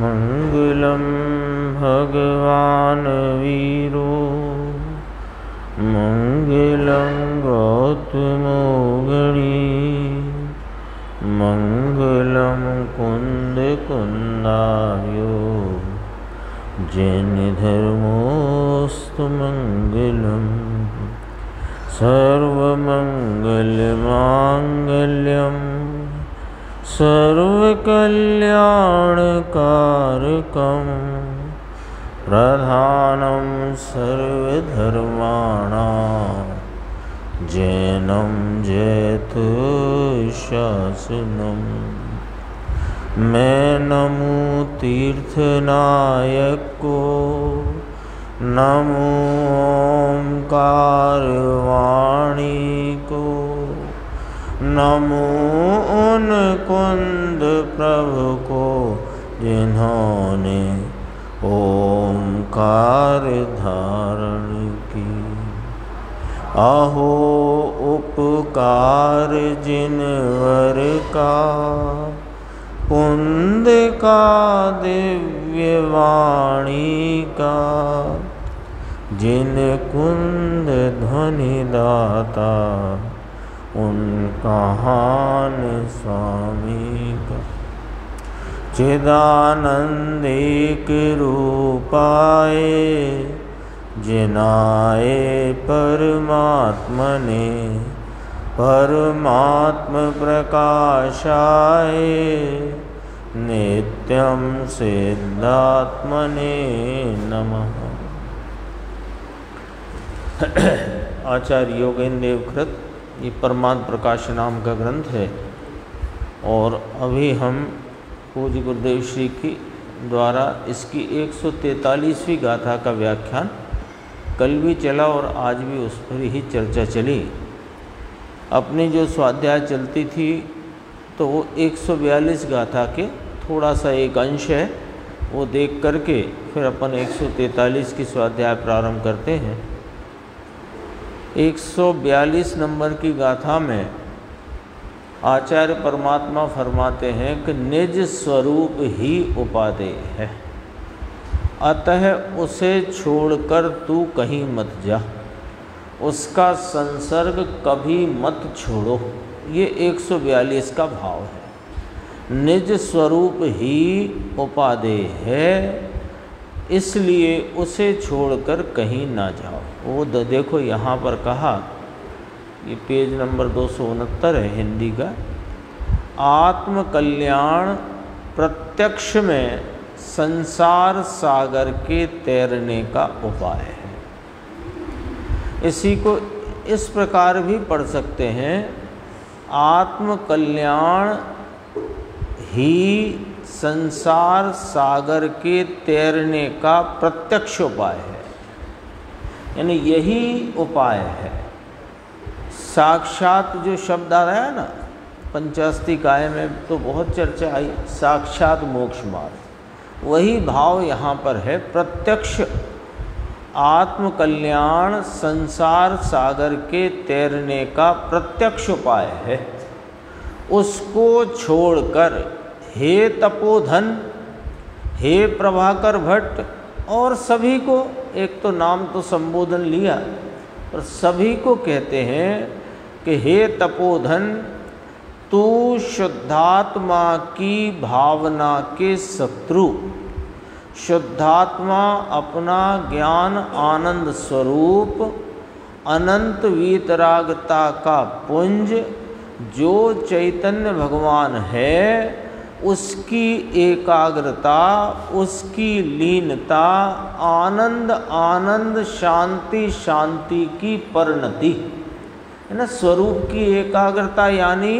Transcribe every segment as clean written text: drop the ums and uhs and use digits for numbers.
मंगलम भगवान वीरो मंगलम गौतमो गणी मंगलम कुंद कुंदायो जैन धर्मोस्तु मंगलम सर्वमंगल मांगल्यम सर्वकल्याणकारकं प्रधानं सर्वधर्माणां जैनं जयतु शासनम्। मैं नमो तीर्थनायक को, नमो ओंकार वाणी को, नमो उन कुंद प्रभु को जिन्होंने ओंकार धारण की। अहो उपकार जिनवर का, कुंद का दिव्य वाणी का, जिन कुंद ध्वनि दाता उनका हान स्वामी का। चिदानंद एक रूपाए जिनाए परमात्मने, परमात्म प्रकाशाए नित्यं सिद्धात्मने नमः। आचार्य योगेंद्र देवकृत ये परमात्म प्रकाश नाम का ग्रंथ है और अभी हम पूज्य गुरुदेव श्री की द्वारा इसकी 143वीं गाथा का व्याख्यान कल भी चला और आज भी उस पर ही चर्चा चली। अपनी जो स्वाध्याय चलती थी तो वो 142 गाथा के थोड़ा सा एक अंश है, वो देख करके फिर अपन 143 की स्वाध्याय प्रारंभ करते हैं। 142 नंबर की गाथा में आचार्य परमात्मा फरमाते हैं कि निज स्वरूप ही उपादेय है, अतः उसे छोड़कर तू कहीं मत जा, उसका संसर्ग कभी मत छोड़ो। ये 142 का भाव है। निज स्वरूप ही उपादेय है, इसलिए उसे छोड़कर कहीं ना जाओ। वो देखो यहाँ पर कहा, ये पेज नंबर 269 है हिंदी का। आत्म कल्याण प्रत्यक्ष में संसार सागर के तैरने का उपाय है। इसी को इस प्रकार भी पढ़ सकते हैं, आत्म कल्याण ही संसार सागर के तैरने का प्रत्यक्ष उपाय है, यानी यही उपाय है। साक्षात जो शब्द आ रहा है ना, पंचास्ती काय में तो बहुत चर्चा आई, साक्षात मोक्ष मार्ग, वही भाव यहाँ पर है। प्रत्यक्ष आत्म कल्याण संसार सागर के तैरने का प्रत्यक्ष उपाय है। उसको छोड़कर हे तपोधन, हे प्रभाकर भट्ट और सभी को, एक तो नाम तो संबोधन लिया और सभी को कहते हैं कि हे तपोधन, तू शुद्धात्मा की भावना के शत्रु, शुद्धात्मा अपना ज्ञान आनंद स्वरूप अनंत वीतरागता का पुंज जो चैतन्य भगवान है, उसकी एकाग्रता, उसकी लीनता, आनंद आनंद शांति शांति की परिणति है ना। स्वरूप की एकाग्रता यानी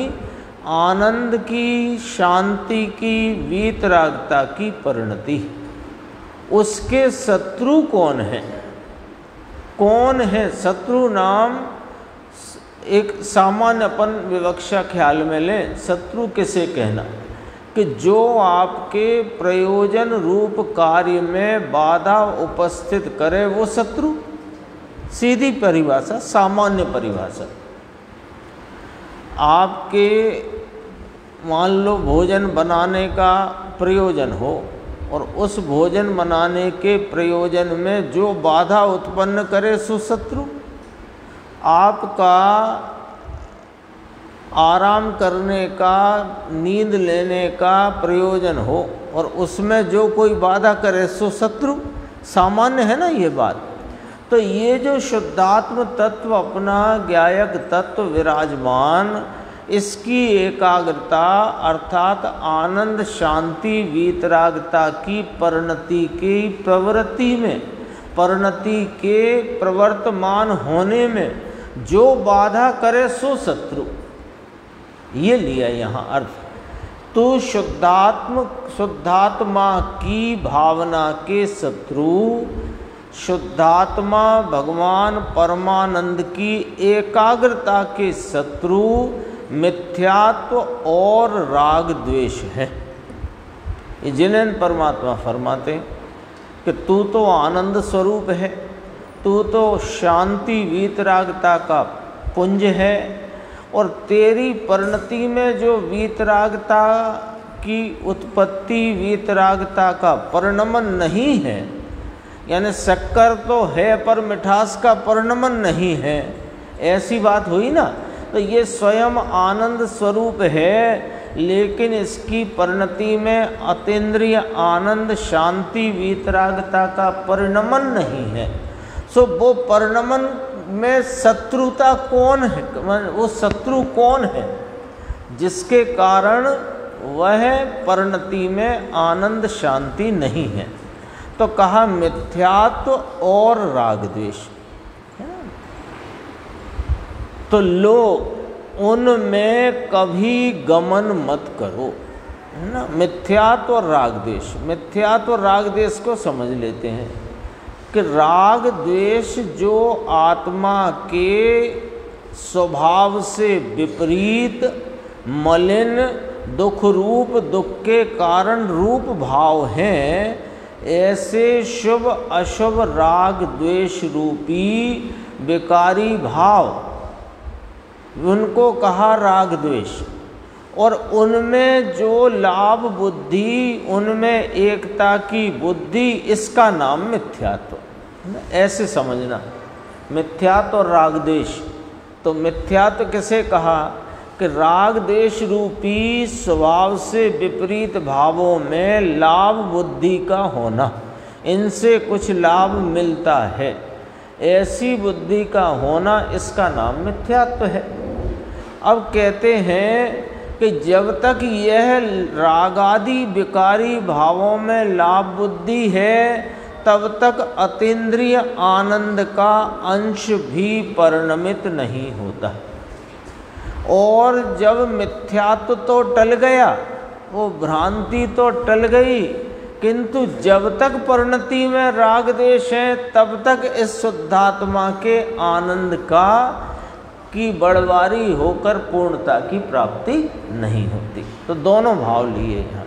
आनंद की, शांति की, वीतरागता की परिणति। उसके शत्रु कौन है? कौन है शत्रु? नाम एक सामान्य अपन विवक्षा ख्याल में लें। शत्रु किसे कहना? कि जो आपके प्रयोजन रूप कार्य में बाधा उपस्थित करे वो शत्रु। सीधी परिभाषा, सामान्य परिभाषा। आपके मान लो भोजन बनाने का प्रयोजन हो और उस भोजन बनाने के प्रयोजन में जो बाधा उत्पन्न करे सो शत्रु। आपका आराम करने का, नींद लेने का प्रयोजन हो और उसमें जो कोई बाधा करे सो शत्रु। सामान्य है ना ये बात। तो ये जो शुद्धात्म तत्व, अपना ज्ञायक तत्व विराजमान, इसकी एकाग्रता अर्थात आनंद शांति वीतरागता की परिणति की प्रवृत्ति में, परिणति के प्रवर्तमान होने में जो बाधा करे सो शत्रु। ये लिया यहाँ अर्थ। तो शुद्धात्मा की भावना के शत्रु, शुद्धात्मा भगवान परमानंद की एकाग्रता के शत्रु मिथ्यात्व और राग द्वेष है। ये जिनेन परमात्मा फरमाते हैं कि तू तो आनंद स्वरूप है, तू तो शांति वीतरागता का पुंज है, और तेरी परिणति में जो वीतरागता की उत्पत्ति, वीतरागता का परिणमन नहीं है, यानी शक्कर तो है पर मिठास का परिणमन नहीं है, ऐसी बात हुई ना। तो ये स्वयं आनंद स्वरूप है, लेकिन इसकी परिणति में अतीन्द्रिय आनंद शांति वीतरागता का परिणमन नहीं है। सो वो परिणमन में शत्रुता कौन है, वो शत्रु कौन है जिसके कारण वह परिणति में आनंद शांति नहीं है। तो कहा मिथ्यात्व और राग द्वेष। तो लो उनमें कभी गमन मत करो, है ना। मिथ्यात्व और राग द्वेष, मिथ्यात्व और राग द्वेष को समझ लेते हैं कि राग द्वेष जो आत्मा के स्वभाव से विपरीत, मलिन, दुख रूप, दुख के कारण रूप भाव हैं, ऐसे शुभ अशुभ राग द्वेष रूपी विकारी भाव, उनको कहा राग द्वेष। और उनमें जो लाभ बुद्धि, उनमें एकता की बुद्धि, इसका नाम मिथ्यात्व। ऐसे समझना, मिथ्यात्व और राग द्वेष। तो मिथ्यात्व किसे कहा कि राग द्वेष रूपी स्वभाव से विपरीत भावों में लाभ बुद्धि का होना, इनसे कुछ लाभ मिलता है, ऐसी बुद्धि का होना, इसका नाम मिथ्यात्व है। अब कहते हैं कि जब तक यह रागादि विकारी भावों में लाभ बुद्धि है, तब तक अतीन्द्रिय आनंद का अंश भी परिणमित नहीं होता। और जब मिथ्यात्व तो टल गया, वो भ्रांति तो टल गई, किंतु जब तक परिणति में राग द्वेष है, तब तक इस शुद्धात्मा के आनंद का की बड़वारी होकर पूर्णता की प्राप्ति नहीं होती। तो दोनों भाव लिए यहाँ।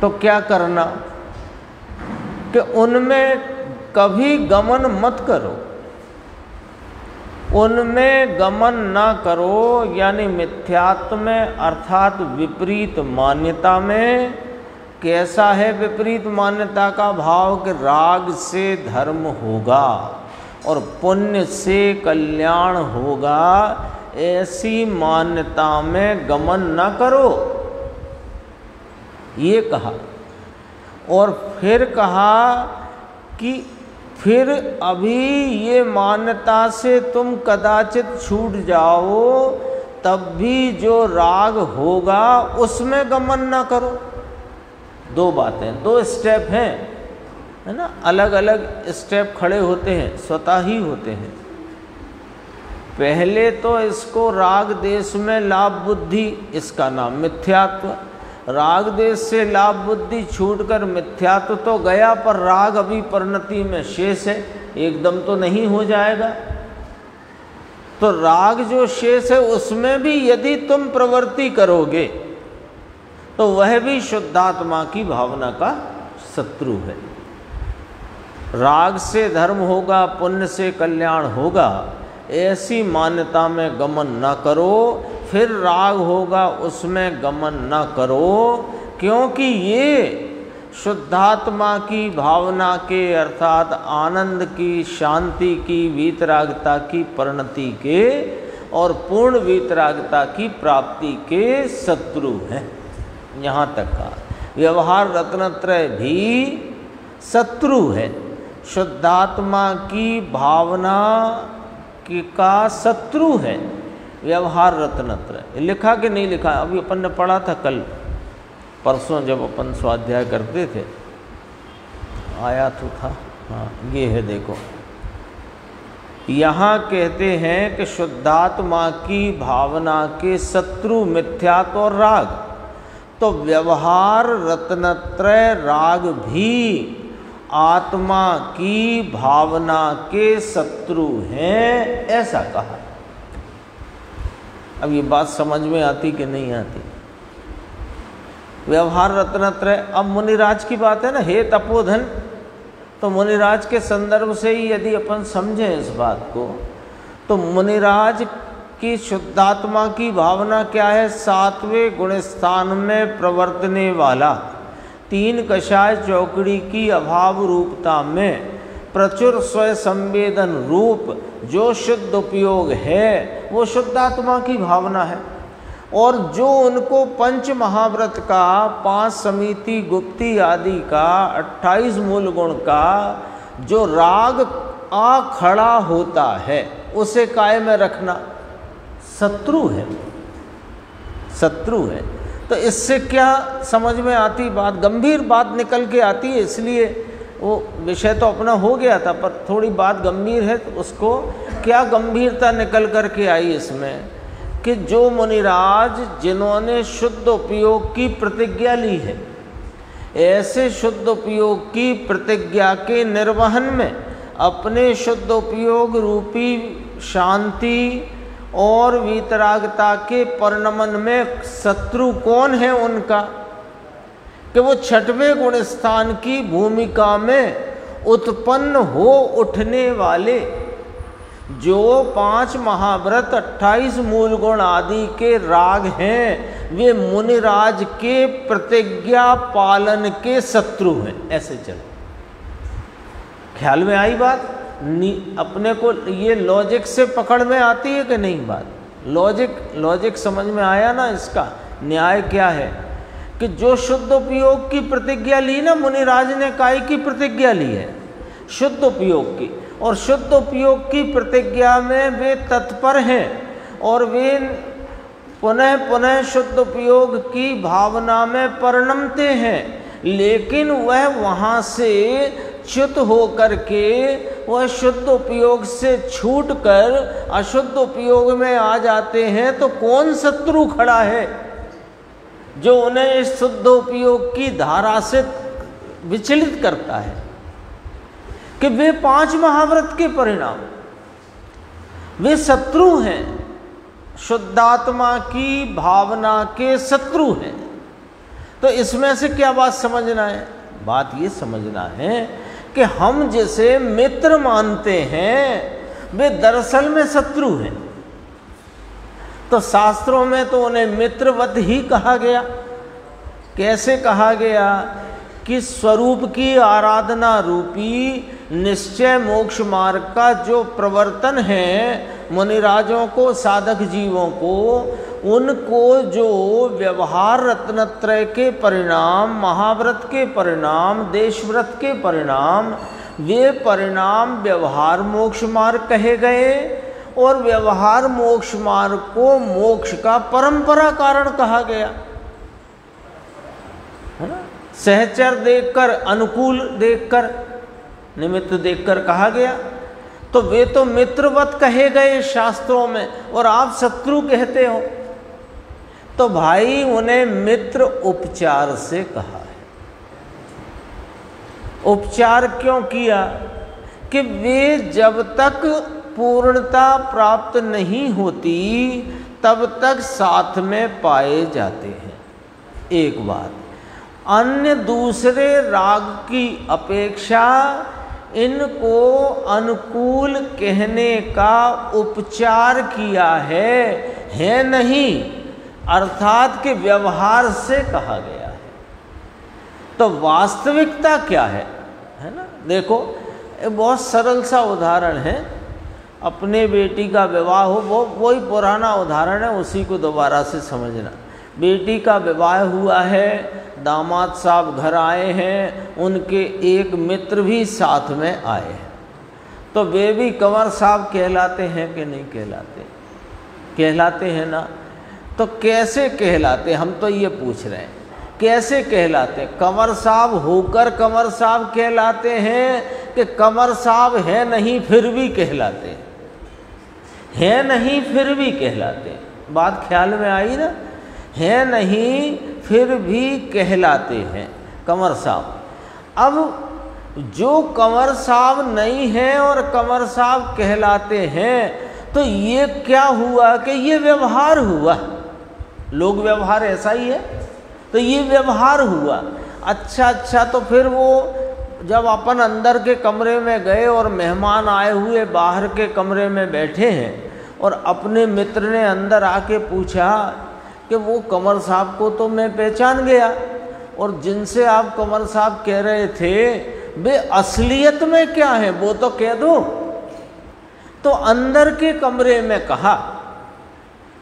तो क्या करना कि उनमें कभी गमन मत करो, उनमें गमन ना करो, यानी मिथ्यात्व में अर्थात विपरीत मान्यता में। कैसा है विपरीत मान्यता का भाव कि राग से धर्म होगा और पुण्य से कल्याण होगा, ऐसी मान्यता में गमन न करो, ये कहा। और फिर कहा कि फिर अभी ये मान्यता से तुम कदाचित छूट जाओ, तब भी जो राग होगा उसमें गमन न करो। दो बातें, दो स्टेप हैं, है ना। अलग अलग स्टेप खड़े होते हैं, स्वतः ही होते हैं। पहले तो इसको राग देश में लाभ बुद्धि, इसका नाम मिथ्यात्व। राग देश से लाभ बुद्धि छूटकर मिथ्यात्व तो गया, पर राग अभी परिणति में शेष है, एकदम तो नहीं हो जाएगा। तो राग जो शेष है उसमें भी यदि तुम प्रवृत्ति करोगे तो वह भी शुद्धात्मा की भावना का शत्रु है। राग से धर्म होगा, पुण्य से कल्याण होगा, ऐसी मान्यता में गमन न करो। फिर राग होगा उसमें गमन न करो, क्योंकि ये शुद्धात्मा की भावना के अर्थात आनंद की, शांति की, वीतरागता की परिणति के और पूर्ण वीतरागता की प्राप्ति के शत्रु हैं। यहाँ तक का व्यवहार रत्नत्रय भी शत्रु है। शुद्धात्मा की भावना का शत्रु है व्यवहार रत्नत्रय। लिखा कि नहीं लिखा? अभी अपन ने पढ़ा था कल परसों जब अपन स्वाध्याय करते थे, आया तो था। हाँ, ये है देखो, यहाँ कहते हैं कि शुद्धात्मा की भावना के शत्रु मिथ्यात्व और राग। तो व्यवहार रत्नत्रय राग भी आत्मा की भावना के शत्रु हैं, ऐसा कहा। अब ये बात समझ में आती कि नहीं आती? व्यवहार रत्नत्रय, अब मुनिराज की बात है ना, हे तपोधन, तो मुनिराज के संदर्भ से ही यदि अपन समझें इस बात को, तो मुनिराज की शुद्धात्मा की भावना क्या है? सातवें गुण स्थान में प्रवर्तने वाला, तीन कषाय चौकड़ी की अभाव रूपता में प्रचुर स्वय संवेदन रूप जो शुद्ध उपयोग है वो शुद्धात्मा की भावना है। और जो उनको पंच महाव्रत का, 5 समिति गुप्ती आदि का, 28 मूल गुण का जो राग आ खड़ा होता है उसे काय में रखना शत्रु है, शत्रु है। तो इससे क्या समझ में आती बात? गंभीर बात निकल के आती है। इसलिए वो विषय तो अपना हो गया था पर थोड़ी बात गंभीर है, तो उसको क्या गंभीरता निकल कर के आई इसमें कि जो मुनिराज जिन्होंने शुद्ध उपयोग की प्रतिज्ञा ली है, ऐसे शुद्ध उपयोग की प्रतिज्ञा के निर्वहन में अपने शुद्ध उपयोग रूपी शांति और वीतरागता के परिणमन में शत्रु कौन है उनका? कि वो छठवें गुण स्थान की भूमिका में उत्पन्न हो उठने वाले जो 5 महाव्रत, 28 मूल गुण आदि के राग हैं, वे मुनिराज के प्रतिज्ञा पालन के शत्रु हैं। ऐसे चलो, ख्याल में आई बात? अपने को ये लॉजिक से पकड़ में आती है कि नहीं बात? लॉजिक समझ में आया ना? इसका न्याय क्या है कि जो शुद्ध उपयोग की प्रतिज्ञा ली ना, मुनिराज ने काय की प्रतिज्ञा ली है? शुद्ध उपयोग की। और शुद्ध उपयोग की प्रतिज्ञा में वे तत्पर हैं और वे पुनः पुनः शुद्ध उपयोग की भावना में परिणमते हैं, लेकिन वह वहाँ से च्युत होकर के वह शुद्ध उपयोग से छूटकर अशुद्ध उपयोग में आ जाते हैं। तो कौन शत्रु खड़ा है जो उन्हें इस शुद्ध उपयोग की धारा से विचलित करता है? कि वे 5 महाव्रत के परिणाम, वे शत्रु हैं, शुद्धात्मा की भावना के शत्रु हैं। तो इसमें से क्या बात समझना है? बात ये समझना है कि हम जिसे मित्र मानते हैं वे दरअसल में शत्रु हैं। तो शास्त्रों में तो उन्हें मित्रवत ही कहा गया। कैसे कहा गया? कि स्वरूप की आराधना रूपी निश्चय मोक्ष मार्ग का जो प्रवर्तन है मुनिराजों को, साधक जीवों को, उनको जो व्यवहार रत्नत्रय के परिणाम, महाव्रत के परिणाम, देशव्रत के परिणाम, वे परिणाम व्यवहार मोक्ष मार्ग कहे गए। और व्यवहार मोक्ष मार्ग को मोक्ष का परंपरा कारण कहा गया, है ना? सहचर देखकर, अनुकूल देखकर, निमित्त देखकर कहा गया। तो वे तो मित्रवत कहे गए शास्त्रों में, और आप शत्रु कहते हो। तो भाई उन्हें मित्र उपचार से कहा है। उपचार क्यों किया? कि वे जब तक पूर्णता प्राप्त नहीं होती तब तक साथ में पाए जाते हैं। एक बात, अन्य दूसरे राग की अपेक्षा इनको अनुकूल कहने का उपचार किया है नहीं, अर्थात कि व्यवहार से कहा गया है। तो वास्तविकता क्या है ना? देखो एक बहुत सरल सा उदाहरण है, अपने बेटी का विवाह हो, वो वही पुराना उदाहरण है, उसी को दोबारा से समझना। बेटी का विवाह हुआ है, दामाद साहब घर आए हैं, उनके एक मित्र भी साथ में आए हैं, तो वे भी कंवर साहब कहलाते हैं कि नहीं कहलाते? कहलाते हैं ना। तो कैसे कहलाते, हम तो ये पूछ रहे हैं, कैसे कहलाते? कंवर साहब होकर कंवर साहब कहलाते हैं कि कंवर साहब है नहीं फिर भी कहलाते हैं? है नहीं फिर भी कहलाते हैं। बात ख्याल में आई ना? है नहीं फिर भी कहलाते हैं कंवर साहब। अब जो कंवर साहब नहीं है और कंवर साहब कहलाते हैं, तो ये क्या हुआ कि ये व्यवहार हुआ, लोक व्यवहार ऐसा ही है, तो ये व्यवहार हुआ। अच्छा, तो फिर वो जब अपन अंदर के कमरे में गए और मेहमान आए हुए बाहर के कमरे में बैठे हैं और अपने मित्र ने अंदर आके पूछा कि वो कंवर साहब को तो मैं पहचान गया, और जिनसे आप कंवर साहब कह रहे थे वे असलियत में क्या है वो तो कह दो। तो अंदर के कमरे में कहा,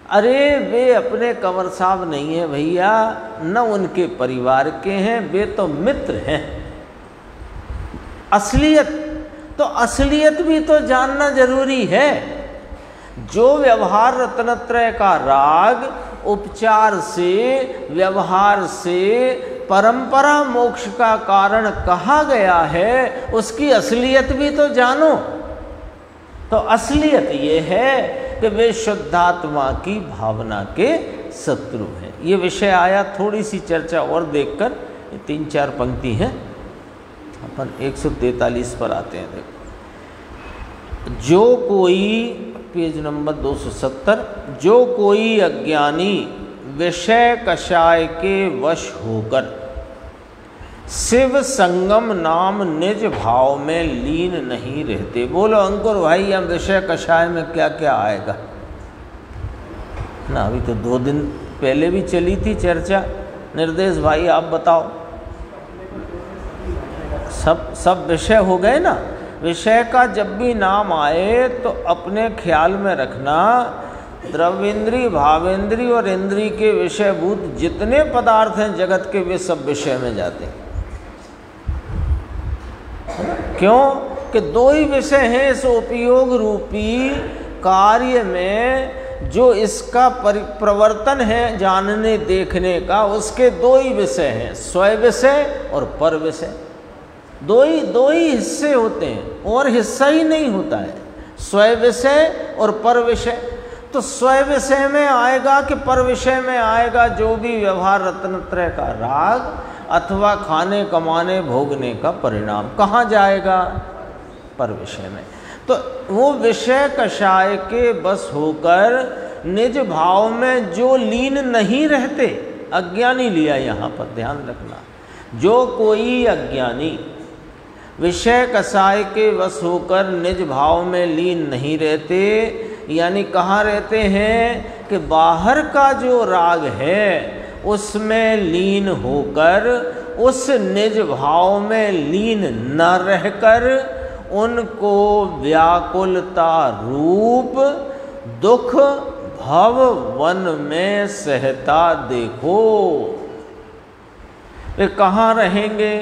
अरे वे अपने कंवर साहब नहीं है भैया, न उनके परिवार के हैं, वे तो मित्र हैं। असलियत, तो असलियत भी तो जानना जरूरी है। जो व्यवहार रत्नत्रय का राग उपचार से, व्यवहार से परंपरा मोक्ष का कारण कहा गया है, उसकी असलियत भी तो जानो। तो असलियत ये है कि वे शुद्धात्मा की भावना के शत्रु हैं। ये विषय आया, थोड़ी सी चर्चा और देखकर, 3-4 पंक्ति हैं, अपन 143 पर आते हैं। देखो, जो कोई, पेज नंबर 270, जो कोई अज्ञानी विषय कषाय के वश होकर शिव संगम नाम निज भाव में लीन नहीं रहते। बोलो अंकुर भाई, हम विषय कषाय में क्या क्या आएगा ना? अभी तो 2 दिन पहले भी चली थी चर्चा। निर्देश भाई आप बताओ, सब विषय हो गए ना? विषय का जब भी नाम आए तो अपने ख्याल में रखना, द्रव्येंद्री, भावेंद्री और इंद्री के विषयभूत जितने पदार्थ हैं जगत के, वे सब विषय में जाते हैं। क्यों कि 2 ही विषय हैं इस उपयोग रूपी कार्य में, जो इसका प्रवर्तन है जानने देखने का, उसके 2 ही विषय हैं, स्वय विषय और पर विषय। दो ही हिस्से होते हैं, और हिस्सा ही नहीं होता है, स्वय विषय और पर विषय। तो स्वय विषय में आएगा कि पर विषय में आएगा? जो भी व्यवहार रत्नत्रय का राग अथवा खाने कमाने भोगने का परिणाम कहाँ जाएगा? पर विषय में। तो वो विषय कषाय के बस होकर निज भाव में जो लीन नहीं रहते, अज्ञानी लिया यहाँ पर ध्यान रखना, जो कोई अज्ञानी विषय कषाय के वश होकर निज भाव में लीन नहीं रहते, यानी कहाँ रहते हैं कि बाहर का जो राग है उसमें लीन होकर, उस निज भाव में लीन न रहकर उनको व्याकुलता रूप दुख भव वन में सहता देखो। वे कहाँ रहेंगे?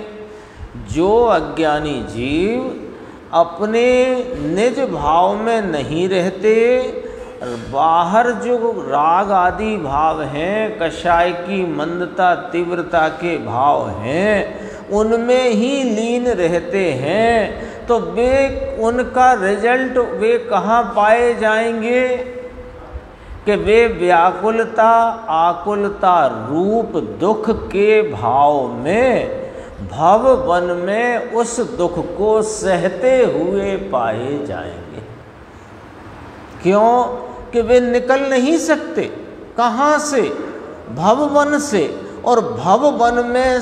जो अज्ञानी जीव अपने निज भाव में नहीं रहते, बाहर जो राग आदि भाव हैं, कषाय की मंदता तीव्रता के भाव हैं, उनमें ही लीन रहते हैं, तो वे उनका रिजल्ट वे कहाँ पाए जाएंगे कि वे व्याकुलता आकुलता रूप दुख के भाव में भव वन में उस दुख को सहते हुए पाए जाएंगे। क्यों कि वे निकल नहीं सकते। कहाँ से? भव वन से। और भव वन में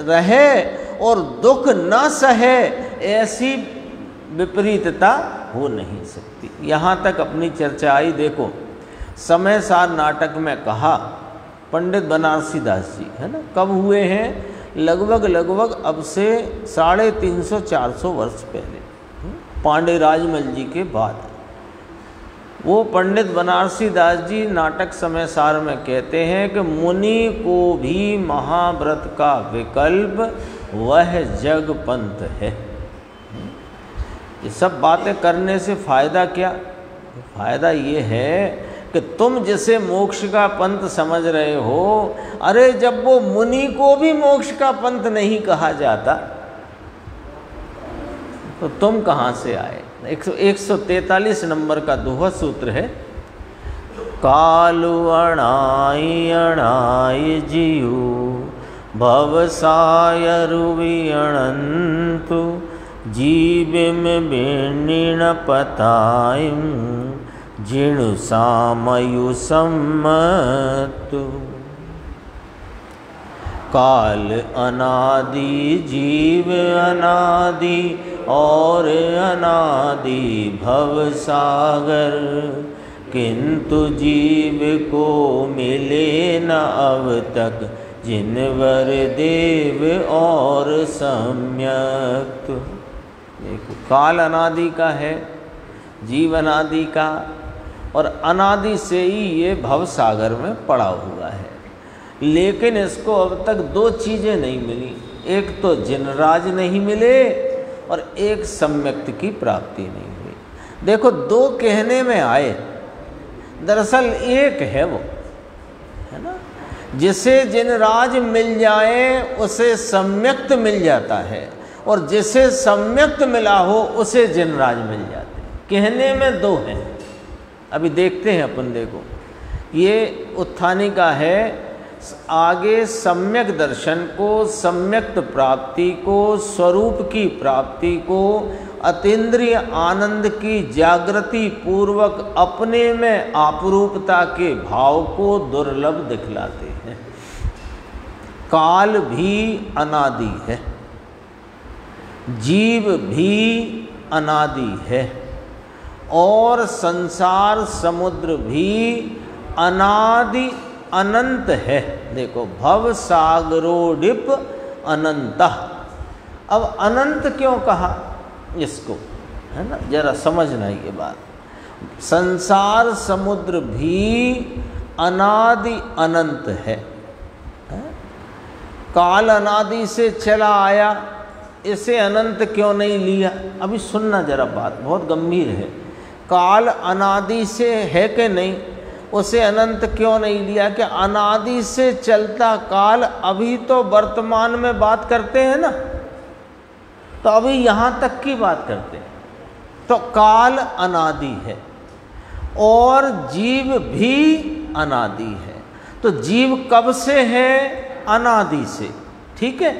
रहे और दुख न सहे, ऐसी विपरीतता हो नहीं सकती। यहाँ तक अपनी चर्चा आई। देखो, समय सार नाटक में कहा पंडित बनारसी दास जी, है ना, कब हुए हैं? लगभग अब से 350-400 वर्ष पहले, पांडे राजमल जी के बाद। वो पंडित बनारसी दास जी नाटक समय सार में कहते हैं कि मुनि को भी महाव्रत का विकल्प वह जग पंथ है। ये सब बातें करने से फायदा क्या? फायदा ये है कि तुम जिसे मोक्ष का पंथ समझ रहे हो, अरे जब वो मुनि को भी मोक्ष का पंथ नहीं कहा जाता तो तुम कहाँ से आए? 143 नंबर का दोहा सूत्र है, कालु अणाई अणाई जियु भवसायरुवि अनंतु जीविम बेणिण पतायम जिणु सामयु सम्मतु। काल अनादि जीव अनादि और अनादि भवसागर, किंतु जीव को मिले न अब तक जिनवर देव और सम्यक। देखो, काल अनादि का है, जीव अनादि का, और अनादि से ही ये भवसागर में पड़ा हुआ है। लेकिन इसको अब तक दो चीज़ें नहीं मिली, एक तो जिनराज नहीं मिले और एक सम्यक्त की प्राप्ति नहीं हुई। देखो, दो कहने में आए, दरअसल एक है वो, है ना। जिसे जिनराज मिल जाए उसे सम्यक्त मिल जाता है, और जिसे सम्यक्त मिला हो उसे जिनराज मिल जाते हैं। कहने में दो हैं। अभी देखते हैं अपन, देखो ये उत्थानी का है, आगे सम्यक दर्शन को, सम्यक्त प्राप्ति को, स्वरूप की प्राप्ति को, अतीन्द्रिय आनंद की जागृति पूर्वक अपने में आपरूपता के भाव को दुर्लभ दिखलाते हैं। काल भी अनादि है, जीव भी अनादि है, और संसार समुद्र भी अनादि अनंत है। देखो, भव सागरोडिप अनंतः। अब अनंत क्यों कहा इसको, है ना, जरा समझना ये बात। संसार समुद्र भी अनादि अनंत है। काल अनादि से चला आया, इसे अनंत क्यों नहीं लिया? अभी सुनना जरा, बात बहुत गंभीर है। काल अनादि से है कि नहीं, उसे अनंत क्यों नहीं लिया? कि अनादि से चलता काल, अभी तो वर्तमान में बात करते हैं ना, तो अभी यहाँ तक की बात करते हैं, तो काल अनादि है और जीव भी अनादि है। तो जीव कब से है? अनादि से, ठीक है,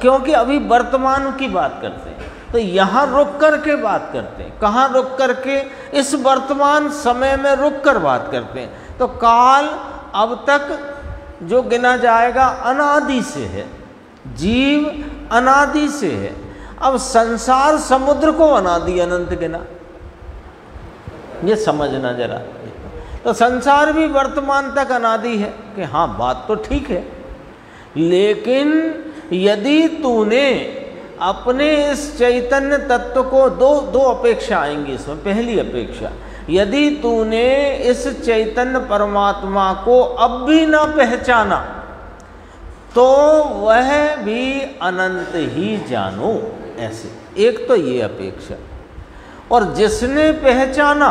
क्योंकि अभी वर्तमान की बात करते हैं, तो यहाँ रुक कर के बात करते हैं। कहाँ रुक कर के? इस वर्तमान समय में रुक कर बात करते हैं। तो काल अब तक जो गिना जाएगा अनादि से है, जीव अनादि से है। अब संसार समुद्र को अनादि अनंत गिना, ये समझना जरा। तो संसार भी वर्तमान तक अनादि है कि हाँ, बात तो ठीक है, लेकिन यदि तूने अपने इस चैतन्य तत्व को, दो अपेक्षा आएंगी इसमें। पहली अपेक्षा, यदि तूने इस चैतन्य परमात्मा को अब भी न पहचाना तो वह भी अनंत ही जानो, ऐसे एक तो ये अपेक्षा। और जिसने पहचाना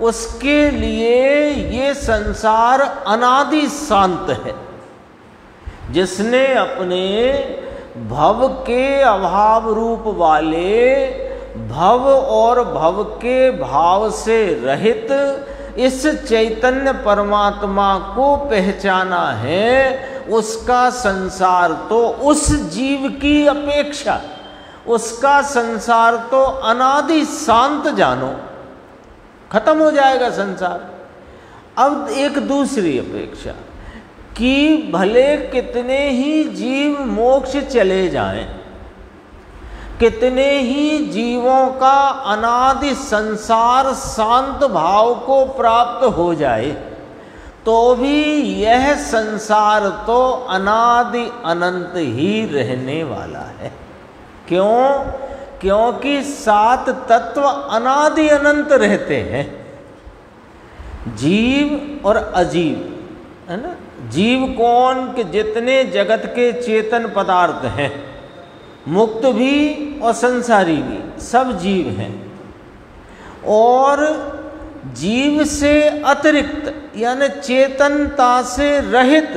उसके लिए ये संसार अनादि शांत है। जिसने अपने भव के अभाव रूप वाले, भव और भव के भाव से रहित इस चैतन्य परमात्मा को पहचाना है, उसका संसार तो उस जीव की अपेक्षा, उसका संसार तो अनादि शांत जानो, खत्म हो जाएगा संसार। अब एक दूसरी अपेक्षा कि भले कितने ही जीव मोक्ष चले जाएं, कितने ही जीवों का अनादि संसार शांत भाव को प्राप्त हो जाए, तो भी यह संसार तो अनादि अनंत ही रहने वाला है। क्यों? क्योंकि 7 तत्व अनादि अनंत रहते हैं, जीव और अजीव, है ना। जीव कौन? कि जितने जगत के चेतन पदार्थ हैं, मुक्त भी और संसारी भी, सब जीव हैं। और जीव से अतिरिक्त यानी चेतनता से रहित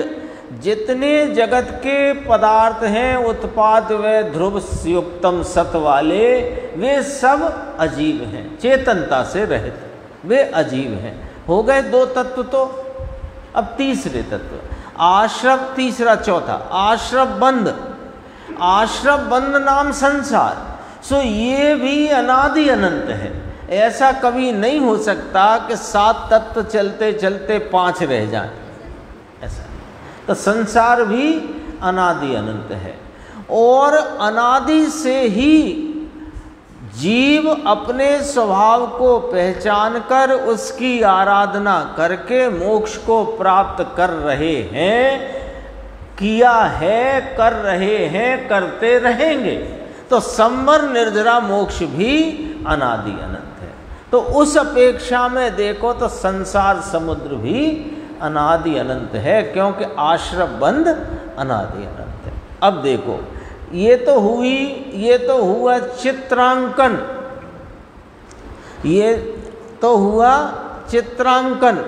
जितने जगत के पदार्थ हैं, उत्पाद व ध्रुव युक्तम सत वाले, वे सब अजीव हैं, चेतनता से रहित, वे अजीव हैं। हो गए 2 तत्व। तो अब तीसरे तत्व आश्रव, तीसरा चौथा आश्रव बंध। आश्रव बंध नाम संसार, सो ये भी अनादि अनंत है। ऐसा कभी नहीं हो सकता कि 7 तत्व चलते चलते 5 रह जाएं, ऐसा। तो संसार भी अनादि अनंत है। और अनादि से ही जीव अपने स्वभाव को पहचान कर उसकी आराधना करके मोक्ष को प्राप्त कर रहे हैं, किया है, कर रहे हैं, करते रहेंगे। तो संवर निर्जरा मोक्ष भी अनादि अनंत है। तो उस अपेक्षा में देखो तो संसार समुद्र भी अनादि अनंत है, क्योंकि आश्रव बंध अनादि अनंत है। अब देखो, ये तो हुआ चित्रांकन, ये तो हुआ चित्रांकन।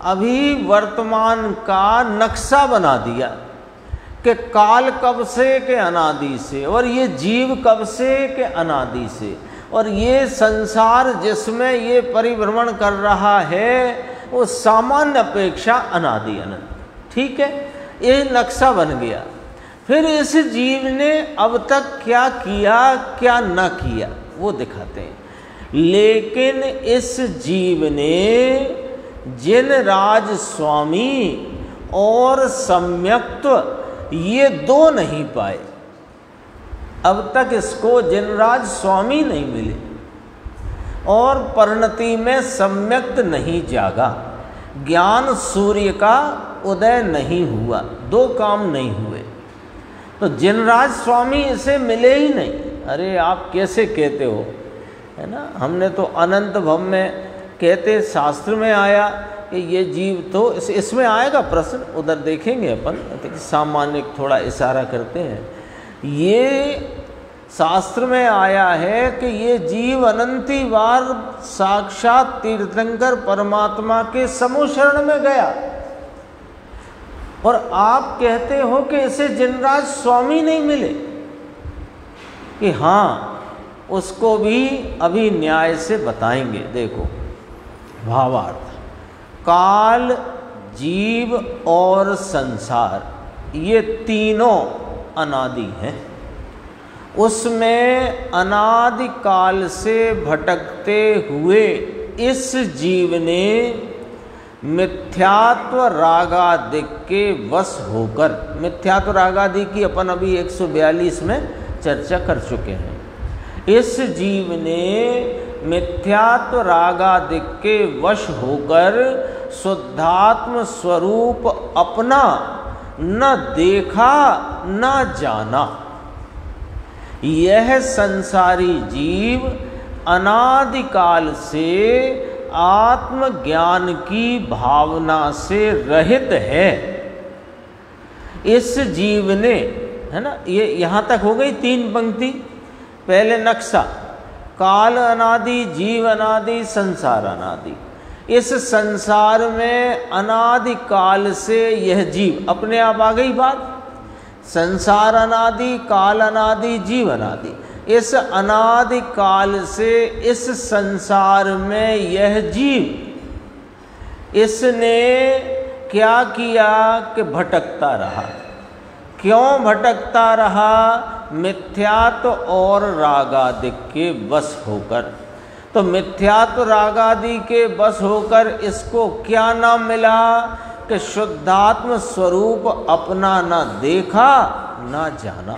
अभी वर्तमान का नक्शा बना दिया कि काल कब से के अनादि से, और ये जीव कब से के अनादि से, और ये संसार जिसमें ये परिभ्रमण कर रहा है वो सामान्य अपेक्षा अनादि अनंत। ठीक है, ये नक्शा बन गया। फिर इस जीव ने अब तक क्या किया क्या न किया वो दिखाते हैं। लेकिन इस जीव ने जिन राज स्वामी और सम्यक्त्व ये 2 नहीं पाए, अब तक इसको जिनराज स्वामी नहीं मिले और परिणति में सम्यक्त नहीं जागा, ज्ञान सूर्य का उदय नहीं हुआ, 2 काम नहीं हुए। तो जिनराज स्वामी इसे मिले ही नहीं। अरे आप कैसे कहते हो, है ना। हमने तो अनंत भव में कहते, शास्त्र में आया कि ये जीव तो इसमें आएगा प्रश्न, उधर देखेंगे अपन, सामान्य थोड़ा इशारा करते हैं। ये शास्त्र में आया है कि ये जीव अनंती बार साक्षात तीर्थंकर परमात्मा के समूह में गया, और आप कहते हो कि इसे जिनराज स्वामी नहीं मिले। कि हाँ, उसको भी अभी न्याय से बताएंगे। देखो भावार्थ, काल, जीव और संसार ये तीनों अनादि हैं। उसमें अनादि काल से भटकते हुए इस जीव ने मिथ्यात्व रागादि के वश होकर, मिथ्यात्व रागादि की अपन अभी 142 में चर्चा कर चुके हैं। इस जीव ने मिथ्यात्व रागादि के वश होकर शुद्धात्म स्वरूप अपना न देखा न जाना। यह संसारी जीव अनादिकाल से आत्मज्ञान की भावना से रहित है। इस जीव ने, है ना, ये यहाँ तक हो गई 3 पंक्ति। पहले नक्शा, काल अनादि, जीव अनादि, संसार अनादि। इस संसार में अनादि काल से यह जीव, अपने आप आ गई बात, संसार अनादि, काल अनादि, जीव अनादि। इस अनादि काल से इस संसार में यह जीव, इसने क्या किया कि भटकता रहा। क्यों भटकता रहा? मिथ्यात्व और रागादि के वश होकर। तो मिथ्यात्व रागादि के वश होकर इसको क्या ना मिला कि शुद्धात्म स्वरूप अपना ना देखा ना जाना।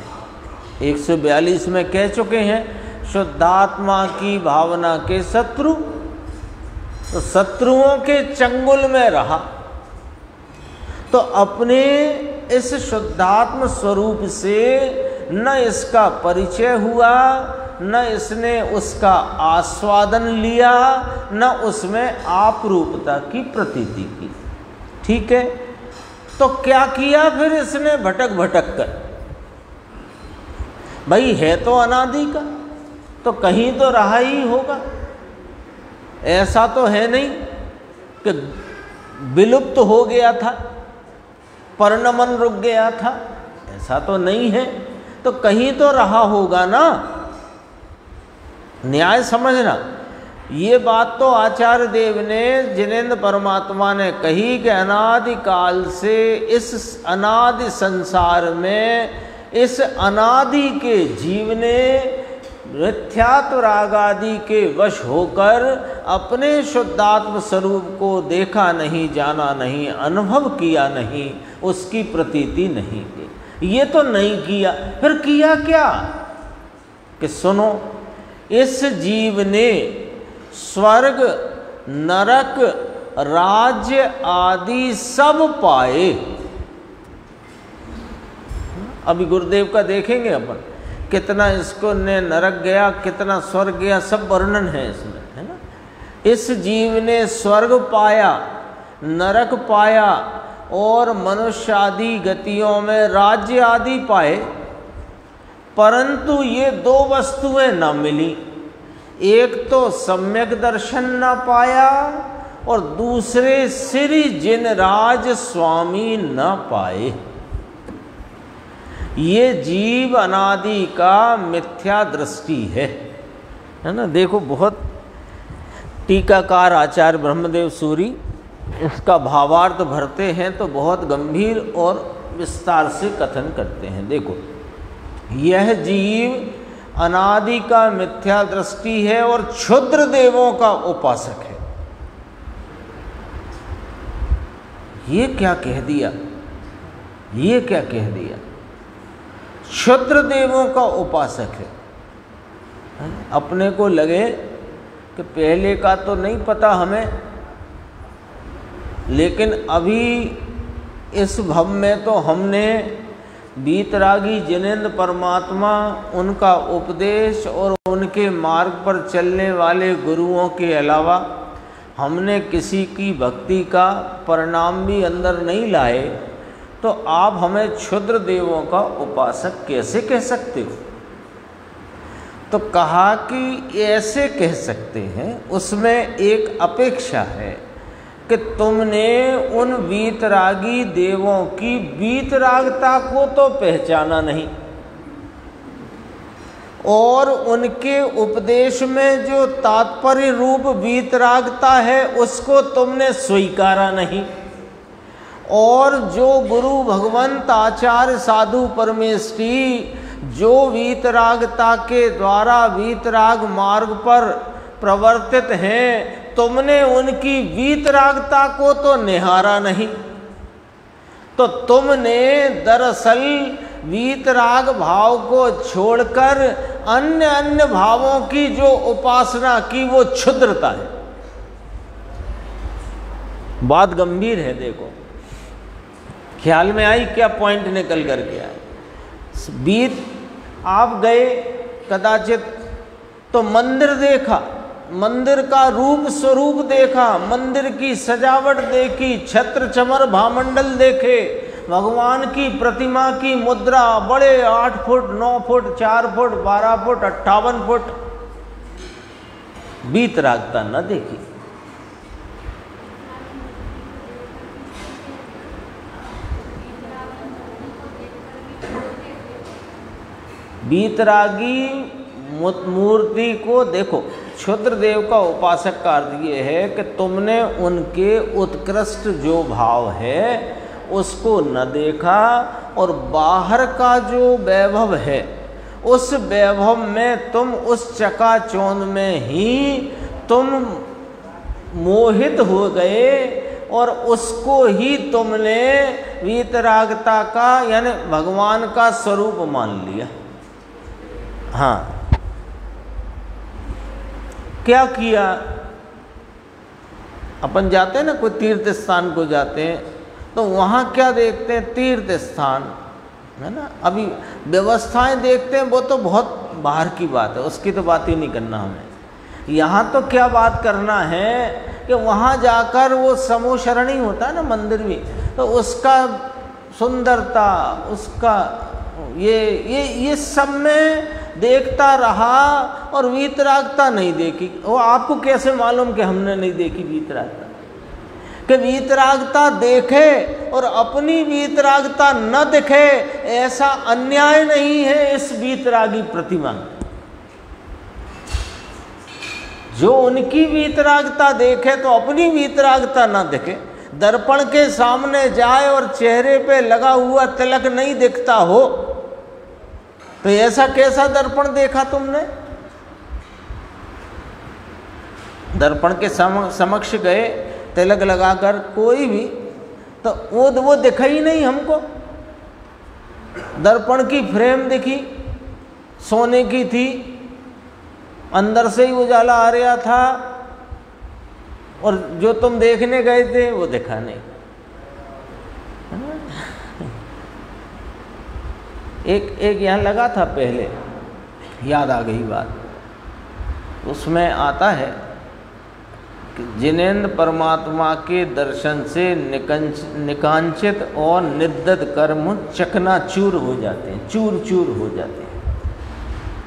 142 में कह चुके हैं, शुद्धात्मा की भावना के शत्रु, तो शत्रुओं के चंगुल में रहा। तो अपने इस शुद्धात्म स्वरूप से न इसका परिचय हुआ, न इसने उसका आस्वादन लिया, न उसमें आपरूपता की प्रतीति की। ठीक है, तो क्या किया फिर इसने भटक भटक कर? भाई है तो अनादि का, तो कहीं तो रहा ही होगा। ऐसा तो है नहीं कि विलुप्त हो गया था, पर्णमन रुक गया था, ऐसा तो नहीं है। तो कहीं तो रहा होगा ना। न्याय समझना। ये बात तो आचार्य देव ने, जिनेंद्र परमात्मा ने कही कि अनादि काल से इस अनादि संसार में इस अनादि के जीव ने मिथ्यात्व राग आदि के वश होकर अपने शुद्धात्म स्वरूप को देखा नहीं, जाना नहीं, अनुभव किया नहीं, उसकी प्रतीति नहीं की। ये तो नहीं किया, फिर किया क्या? कि सुनो, इस जीव ने स्वर्ग, नरक, राज्य आदि सब पाए। अभी गुरुदेव का देखेंगे अपन, कितना इसको ने नरक गया, कितना स्वर्ग गया, सब वर्णन है इसमें, है ना। इस जीव ने स्वर्ग पाया, नरक पाया और मनुष्य आदि गतियों में राज्य आदि पाए, परंतु ये दो वस्तुएं न मिली। एक तो सम्यक दर्शन न पाया और दूसरे श्री जिनराज स्वामी न पाए। ये जीव अनादि का मिथ्या दृष्टि है ना। देखो, बहुत टीकाकार आचार्य ब्रह्मदेव सूरी इसका भावार्थ भरते हैं तो बहुत गंभीर और विस्तार से कथन करते हैं। देखो, यह जीव अनादि का मिथ्या दृष्टि है और क्षुद्र देवों का उपासक है। ये क्या कह दिया, ये क्या कह दिया? क्षुद्र देवों का उपासक है। अपने को लगे कि पहले का तो नहीं पता हमें, लेकिन अभी इस भव में तो हमने वीतरागी जिनेंद्र परमात्मा, उनका उपदेश और उनके मार्ग पर चलने वाले गुरुओं के अलावा हमने किसी की भक्ति का परिणाम भी अंदर नहीं लाए, तो आप हमें क्षुद्र देवों का उपासक कैसे कह सकते हो? तो कहा कि ऐसे कह सकते हैं, उसमें एक अपेक्षा है कि तुमने उन वीतरागी देवों की वीतरागता को तो पहचाना नहीं और उनके उपदेश में जो तात्पर्य रूप वीतरागता है उसको तुमने स्वीकारा नहीं, और जो गुरु भगवंत आचार्य साधु परमेष्ठी जो वीतरागता के द्वारा वीतराग मार्ग पर प्रवर्तित हैं, तुमने उनकी वीतरागता को तो निहारा नहीं। तो तुमने दरअसल वीतराग भाव को छोड़कर अन्य अन्य भावों की जो उपासना की वो क्षुद्रता है। बात गंभीर है। देखो, ख्याल में आई क्या? पॉइंट निकल करके आए। बीत आप गए कदाचित तो मंदिर देखा, मंदिर का रूप स्वरूप देखा, मंदिर की सजावट देखी, छत्र चमर भामंडल देखे, भगवान की प्रतिमा की मुद्रा, बड़े 8 foot 9 foot 4 foot 12 foot 58 foot, वीतरागता न देखी। वीतरागी मूर्ति को देखो, क्षुद्र देव का उपासक का अर्थ ये है कि तुमने उनके उत्कृष्ट जो भाव है उसको न देखा, और बाहर का जो वैभव है उस वैभव में तुम उस चकाचौंध में ही तुम मोहित हो गए और उसको ही तुमने वीतरागता का यानी भगवान का स्वरूप मान लिया। हाँ, क्या किया? अपन जाते हैं ना, कोई तीर्थ स्थान को जाते हैं तो वहाँ क्या देखते हैं? तीर्थ स्थान, है ना। अभी व्यवस्थाएं देखते हैं, वो तो बहुत बाहर की बात है, उसकी तो बात ही नहीं करना हमें। यहाँ तो क्या बात करना है कि वहाँ जाकर वो समोशरणी होता है ना मंदिर भी, तो उसका सुंदरता, उसका ये सब में देखता रहा और वीतरागता नहीं देखी। वो आपको कैसे मालूम कि हमने नहीं देखी वीतरागता? कि वीतरागता देखे और अपनी वीतरागता न दिखे, ऐसा अन्याय नहीं है इस वीतरागी प्रतिमा। जो उनकी वीतरागता देखे तो अपनी वीतरागता न दिखे। दर्पण के सामने जाए और चेहरे पे लगा हुआ तिलक नहीं दिखता हो, तो ऐसा कैसा दर्पण देखा तुमने? दर्पण के समक्ष गए तिलक लगाकर कोई भी, तो वो दिखा ही नहीं हमको। दर्पण की फ्रेम दिखी, सोने की थी, अंदर से ही उजाला आ रहा था, और जो तुम देखने गए थे वो दिखा नहीं। एक यहाँ लगा था पहले, याद आ गई बात। उसमें आता है कि जिनेंद्र परमात्मा के दर्शन से निकांचित और निद्दत कर्म चकनाचूर हो जाते हैं, चूर चूर हो जाते हैं।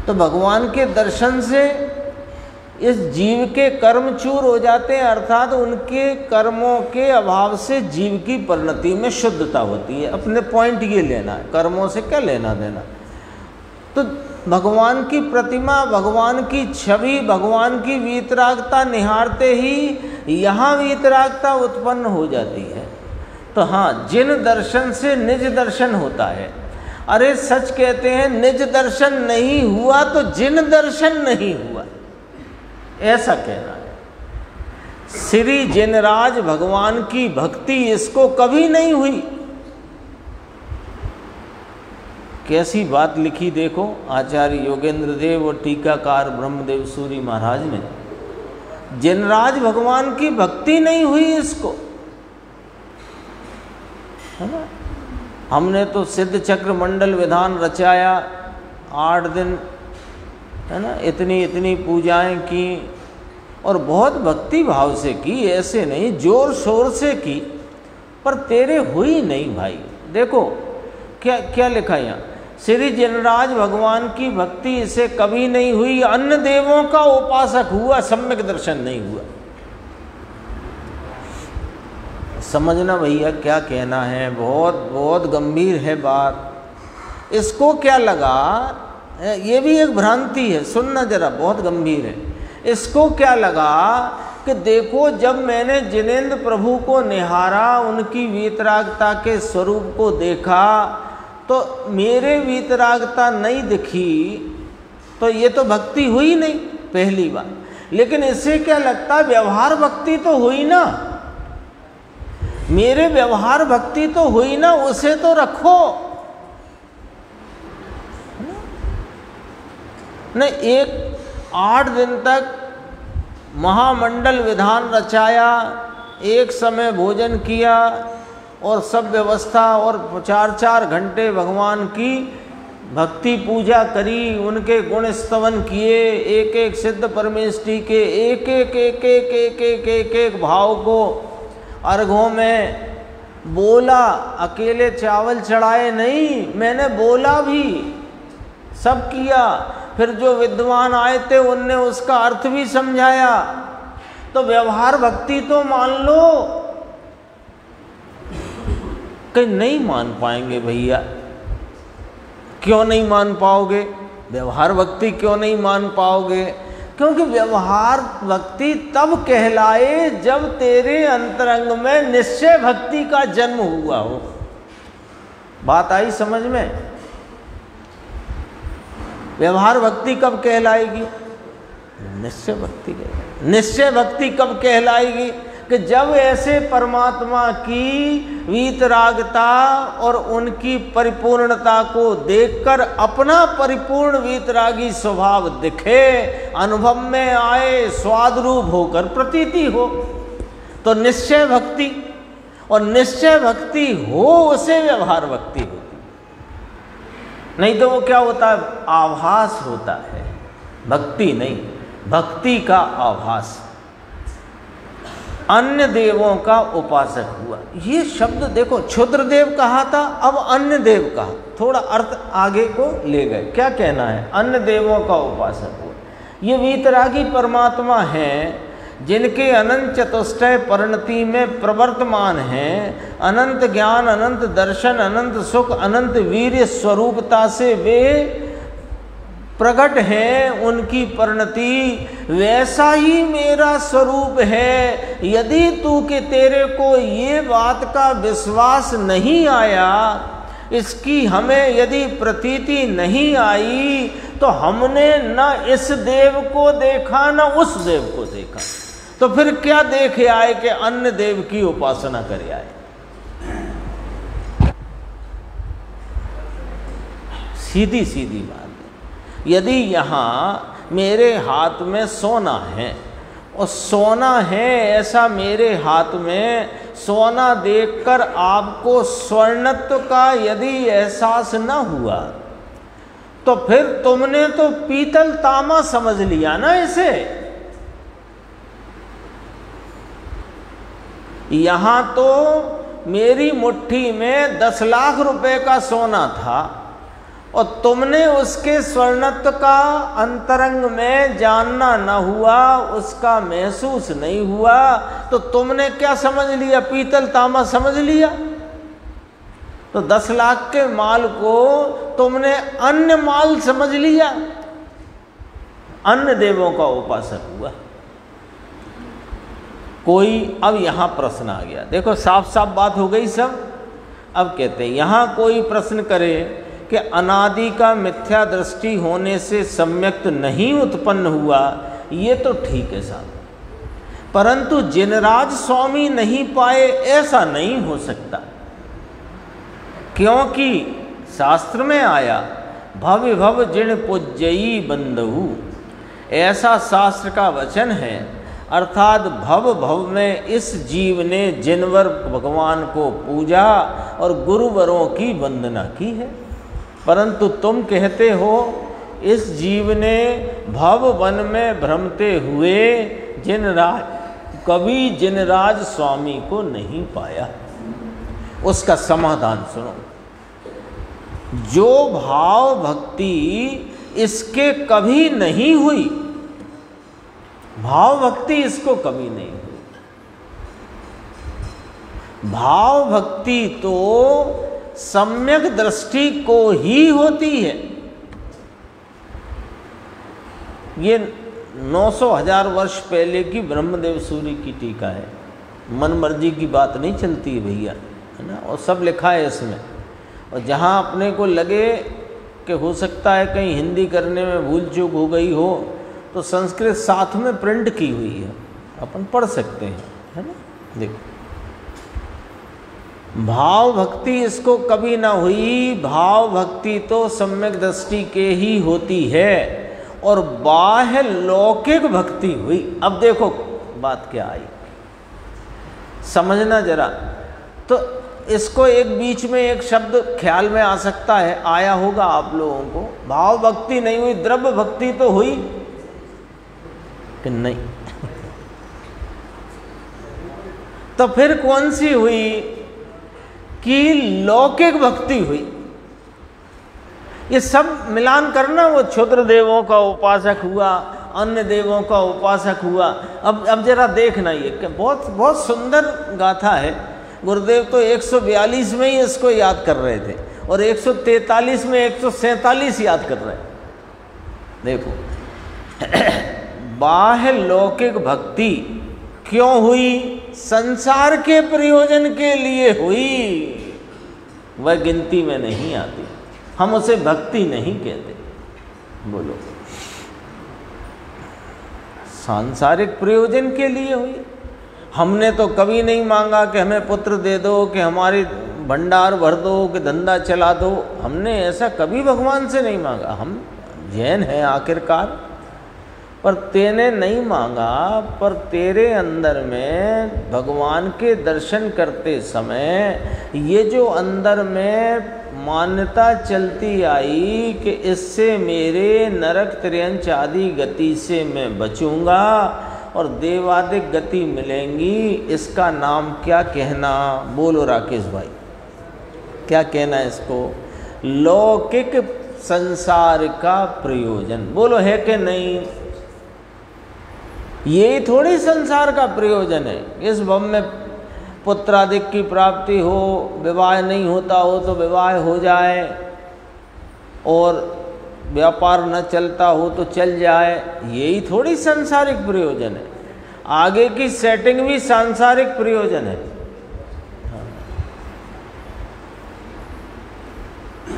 तो भगवान के दर्शन से इस जीव के कर्म चूर हो जाते हैं, अर्थात उनके कर्मों के अभाव से जीव की परिणति में शुद्धता होती है। अपने पॉइंट ये लेना है, कर्मों से क्या लेना देना। तो भगवान की प्रतिमा, भगवान की छवि, भगवान की वीतरागता निहारते ही यहाँ वीतरागता उत्पन्न हो जाती है। तो हाँ, जिन दर्शन से निज दर्शन होता है। अरे सच कहते हैं, निज दर्शन नहीं हुआ तो जिन दर्शन नहीं हुआ, ऐसा कहना है। श्री जिनराज भगवान की भक्ति इसको कभी नहीं हुई। कैसी बात लिखी देखो आचार्य योगेंद्र देव और टीकाकार ब्रह्मदेव सूरी महाराज ने। जिनराज भगवान की भक्ति नहीं हुई इसको, है ना। हमने तो सिद्ध चक्र मंडल विधान रचाया, 8 दिन, है ना, इतनी इतनी पूजाएं की और बहुत भक्ति भाव से की, ऐसे नहीं जोर शोर से की, पर तेरे हुई नहीं भाई। देखो क्या क्या लिखा यहाँ, श्री जिनराज भगवान की भक्ति इसे कभी नहीं हुई, अन्य देवों का उपासक हुआ, सम्यक दर्शन नहीं हुआ। समझना भैया क्या कहना है, बहुत बहुत गंभीर है बात। इसको क्या लगा, ये भी एक भ्रांति है, सुनना जरा, बहुत गंभीर है। इसको क्या लगा कि देखो, जब मैंने जिनेंद्र प्रभु को निहारा, उनकी वीतरागता के स्वरूप को देखा, तो मेरे वीतरागता नहीं दिखी, तो ये तो भक्ति हुई नहीं, पहली बात। लेकिन इससे क्या लगता, व्यवहार भक्ति तो हुई ना, मेरे व्यवहार भक्ति तो हुई ना, उसे तो रखो। नहीं, एक 8 दिन तक महामंडल विधान रचाया, एक समय भोजन किया और सब व्यवस्था, और 4-4 घंटे भगवान की भक्ति पूजा करी, उनके गुण स्तवन किए, एक एक सिद्ध परमेष्टि के एक एक एक एक एक एक एक एक भाव को अर्घों में बोला। अकेले चावल चढ़ाए नहीं, मैंने बोला भी, सब किया। फिर जो विद्वान आए थे उनने उसका अर्थ भी समझाया। तो व्यवहार भक्ति तो मान लो, कि नहीं मान पाएंगे भैया। क्यों नहीं मान पाओगे? व्यवहार भक्ति क्यों नहीं मान पाओगे? क्योंकि व्यवहार भक्ति तब कहलाए जब तेरे अंतरंग में निश्चय भक्ति का जन्म हुआ हो। बात आई समझ में? व्यवहार भक्ति कब कहलाएगी? निश्चय भक्ति कहलाएगी। निश्चय भक्ति कब कहलाएगी? कि जब ऐसे परमात्मा की वीतरागता और उनकी परिपूर्णता को देखकर अपना परिपूर्ण वीतरागी स्वभाव दिखे, अनुभव में आए, स्वाद रूप होकर प्रतीति हो, तो निश्चय भक्ति। और निश्चय भक्ति हो उसे व्यवहार भक्ति होती, नहीं तो वो क्या होता है, आभास होता है, भक्ति नहीं, भक्ति का आभास। अन्य देवों का उपासक हुआ, ये शब्द देखो, क्षुद्र देव कहा था, अब अन्य देव कहा, थोड़ा अर्थ आगे को ले गए। क्या कहना है, अन्य देवों का उपासक हुआ। ये वीतरागी परमात्मा हैं जिनके अनंत चतुष्टय परिणति में प्रवर्तमान हैं, अनंत ज्ञान, अनंत दर्शन, अनंत सुख, अनंत वीर्य स्वरूपता से वे प्रकट हैं, उनकी परिणति वैसा ही मेरा स्वरूप है। यदि तू के तेरे को ये बात का विश्वास नहीं आया, इसकी हमें यदि प्रतीति नहीं आई, तो हमने न इस देव को देखा न उस देव को देखा, तो फिर क्या देखे आए कि अन्य देव की उपासना करे आए। सीधी सीधी बात है। यदि यहाँ मेरे हाथ में सोना है और सोना है ऐसा मेरे हाथ में, सोना देखकर आपको स्वर्णत्व का यदि एहसास न हुआ, तो फिर तुमने तो पीतल तामा समझ लिया ना इसे। यहां तो मेरी मुट्ठी में 10 लाख रुपए का सोना था और तुमने उसके स्वर्णत्व का अंतरंग में जानना न हुआ, उसका महसूस नहीं हुआ, तो तुमने क्या समझ लिया, पीतल तामा समझ लिया। तो 10 लाख के माल को तुमने अन्य माल समझ लिया, अन्य देवों का उपासक हुआ। कोई, अब यहां प्रश्न आ गया, देखो साफ साफ बात हो गई सब। अब कहते हैं यहां कोई प्रश्न करे कि अनादि का मिथ्या दृष्टि होने से सम्यक्त नहीं उत्पन्न हुआ, ये तो ठीक है साहब, परंतु जिनराज स्वामी नहीं पाए ऐसा नहीं हो सकता, क्योंकि शास्त्र में आया भव भव जिण पूज्यई बंधु, ऐसा शास्त्र का वचन है। अर्थात भव भव में इस जीव ने जिनवर भगवान को पूजा और गुरुवरों की वंदना की है, परंतु तुम कहते हो इस जीव ने भव वन में भ्रमते हुए कभी जिनराज स्वामी को नहीं पाया। उसका समाधान सुनो। जो भाव भक्ति इसके कभी नहीं हुई, भाव भक्ति इसको कभी नहीं हुई। भाव भक्ति तो सम्यक दृष्टि को ही होती है। ये 900,000 वर्ष पहले की ब्रह्मदेव सूर्य की टीका है, मन मर्जी की बात नहीं चलती है भैया, है ना, और सब लिखा है इसमें। और जहाँ अपने को लगे कि हो सकता है कहीं हिंदी करने में भूल चूक हो गई हो, तो संस्कृत साथ में प्रिंट की हुई है, अपन पढ़ सकते हैं, है ना। देखो, भाव भक्ति इसको कभी ना हुई। भाव भक्ति तो सम्यक दृष्टि के ही होती है, और बाह्य लौकिक भक्ति हुई। अब देखो बात क्या आई, समझना जरा। तो इसको एक बीच में एक शब्द ख्याल में आ सकता है, आया होगा आप लोगों को, भाव भक्ति नहीं हुई, द्रव्य भक्ति तो हुई कि नहीं। तो फिर कौन सी हुई कि लौकिक भक्ति हुई। ये सब मिलान करना, वो क्षुद्र देवों का उपासक हुआ, अन्य देवों का उपासक हुआ। अब जरा देखना, ये बहुत बहुत सुंदर गाथा है। गुरुदेव तो 142 में ही इसको याद कर रहे थे और 143 में 147 याद कर रहे हैं। देखो, बाह्य लौकिक भक्ति क्यों हुई? संसार के प्रयोजन के लिए हुई, वह गिनती में नहीं आती, हम उसे भक्ति नहीं कहते। बोलो, सांसारिक प्रयोजन के लिए हुई। हमने तो कभी नहीं मांगा कि हमें पुत्र दे दो, कि हमारी भंडार भर दो, कि धंधा चला दो। हमने ऐसा कभी भगवान से नहीं मांगा। हम जैन हैं आखिरकार, पर तेने नहीं मांगा, पर तेरे अंदर में भगवान के दर्शन करते समय ये जो अंदर में मान्यता चलती आई कि इससे मेरे नरक त्रियंच आदि गति से मैं बचूंगा और देवादिक गति मिलेंगी, इसका नाम क्या कहना? बोलो राकेश भाई, क्या कहना है इसको? लौकिक संसार का प्रयोजन। बोलो है कि नहीं? ये थोड़ी संसार का प्रयोजन है। इस भव में पुत्रादिक की प्राप्ति हो, विवाह नहीं होता हो तो विवाह हो जाए, और व्यापार न चलता हो तो चल जाए, यही थोड़ी सांसारिक प्रयोजन है। आगे की सेटिंग भी सांसारिक प्रयोजन है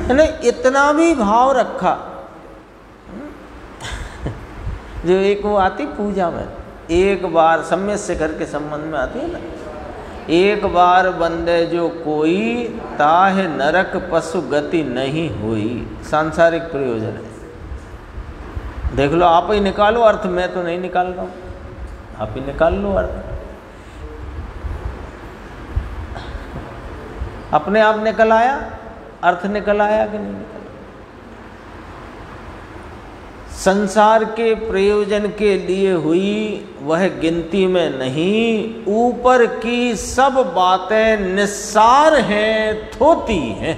ना। इतना भी भाव रखा जो एक वो आती पूजा में, एक बार सम्यक शिखर के संबंध में आती है ना, एक बार बंदे जो कोई ताह नरक पशु गति नहीं हुई, सांसारिक प्रयोजन है। देख लो, आप ही निकालो अर्थ, मैं तो नहीं निकाल रहा हूँ, आप ही निकाल लो अर्थ। अपने आप निकल आया अर्थ, निकल आया कि नहीं निकल? संसार के प्रयोजन के लिए हुई वह गिनती में नहीं, ऊपर की सब बातें निस्सार हैं, थोती हैं।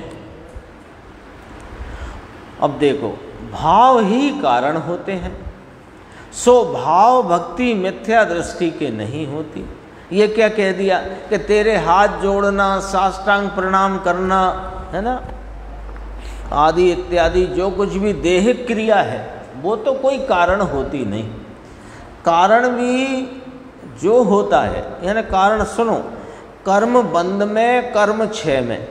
अब देखो, भाव ही कारण होते हैं, सो भाव भक्ति मिथ्या दृष्टि के नहीं होती। ये क्या कह दिया कि तेरे हाथ जोड़ना, साष्टांग प्रणाम करना, है ना, आदि इत्यादि जो कुछ भी देहिक क्रिया है वो तो कोई कारण होती नहीं। कारण भी जो होता है, यानी कारण सुनो, कर्म बंध में, कर्म क्षय में,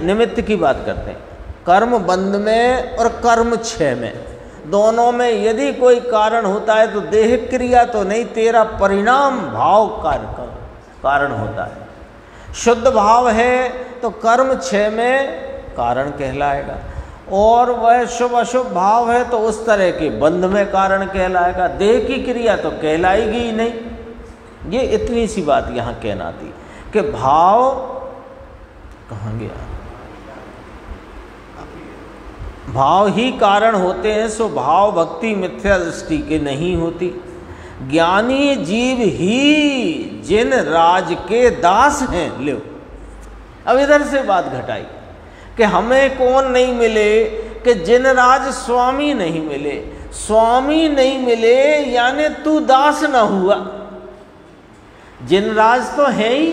निमित्त की बात करते हैं, कर्म बंध में और कर्म क्षय में, दोनों में यदि कोई कारण होता है तो देह क्रिया तो नहीं, तेरा परिणाम भाव कारण होता है। शुद्ध भाव है तो कर्म क्षय में कारण कहलाएगा, और वह शुभ अशुभ भाव है तो उस तरह के बंध में कारण कहलाएगा। देह की क्रिया तो कहलाएगी ही नहीं। ये इतनी सी बात यहाँ कहना थी कि भाव कहाँ गया, भाव ही कारण होते हैं, सो भाव भक्ति मिथ्या दृष्टि के नहीं होती। ज्ञानी जीव ही जिन राज के दास हैं। लो, अब इधर से बात घटाई कि हमें कौन नहीं मिले, कि जिन राज स्वामी नहीं मिले। स्वामी नहीं मिले यानी तू दास न हुआ। जिन राज तो है ही,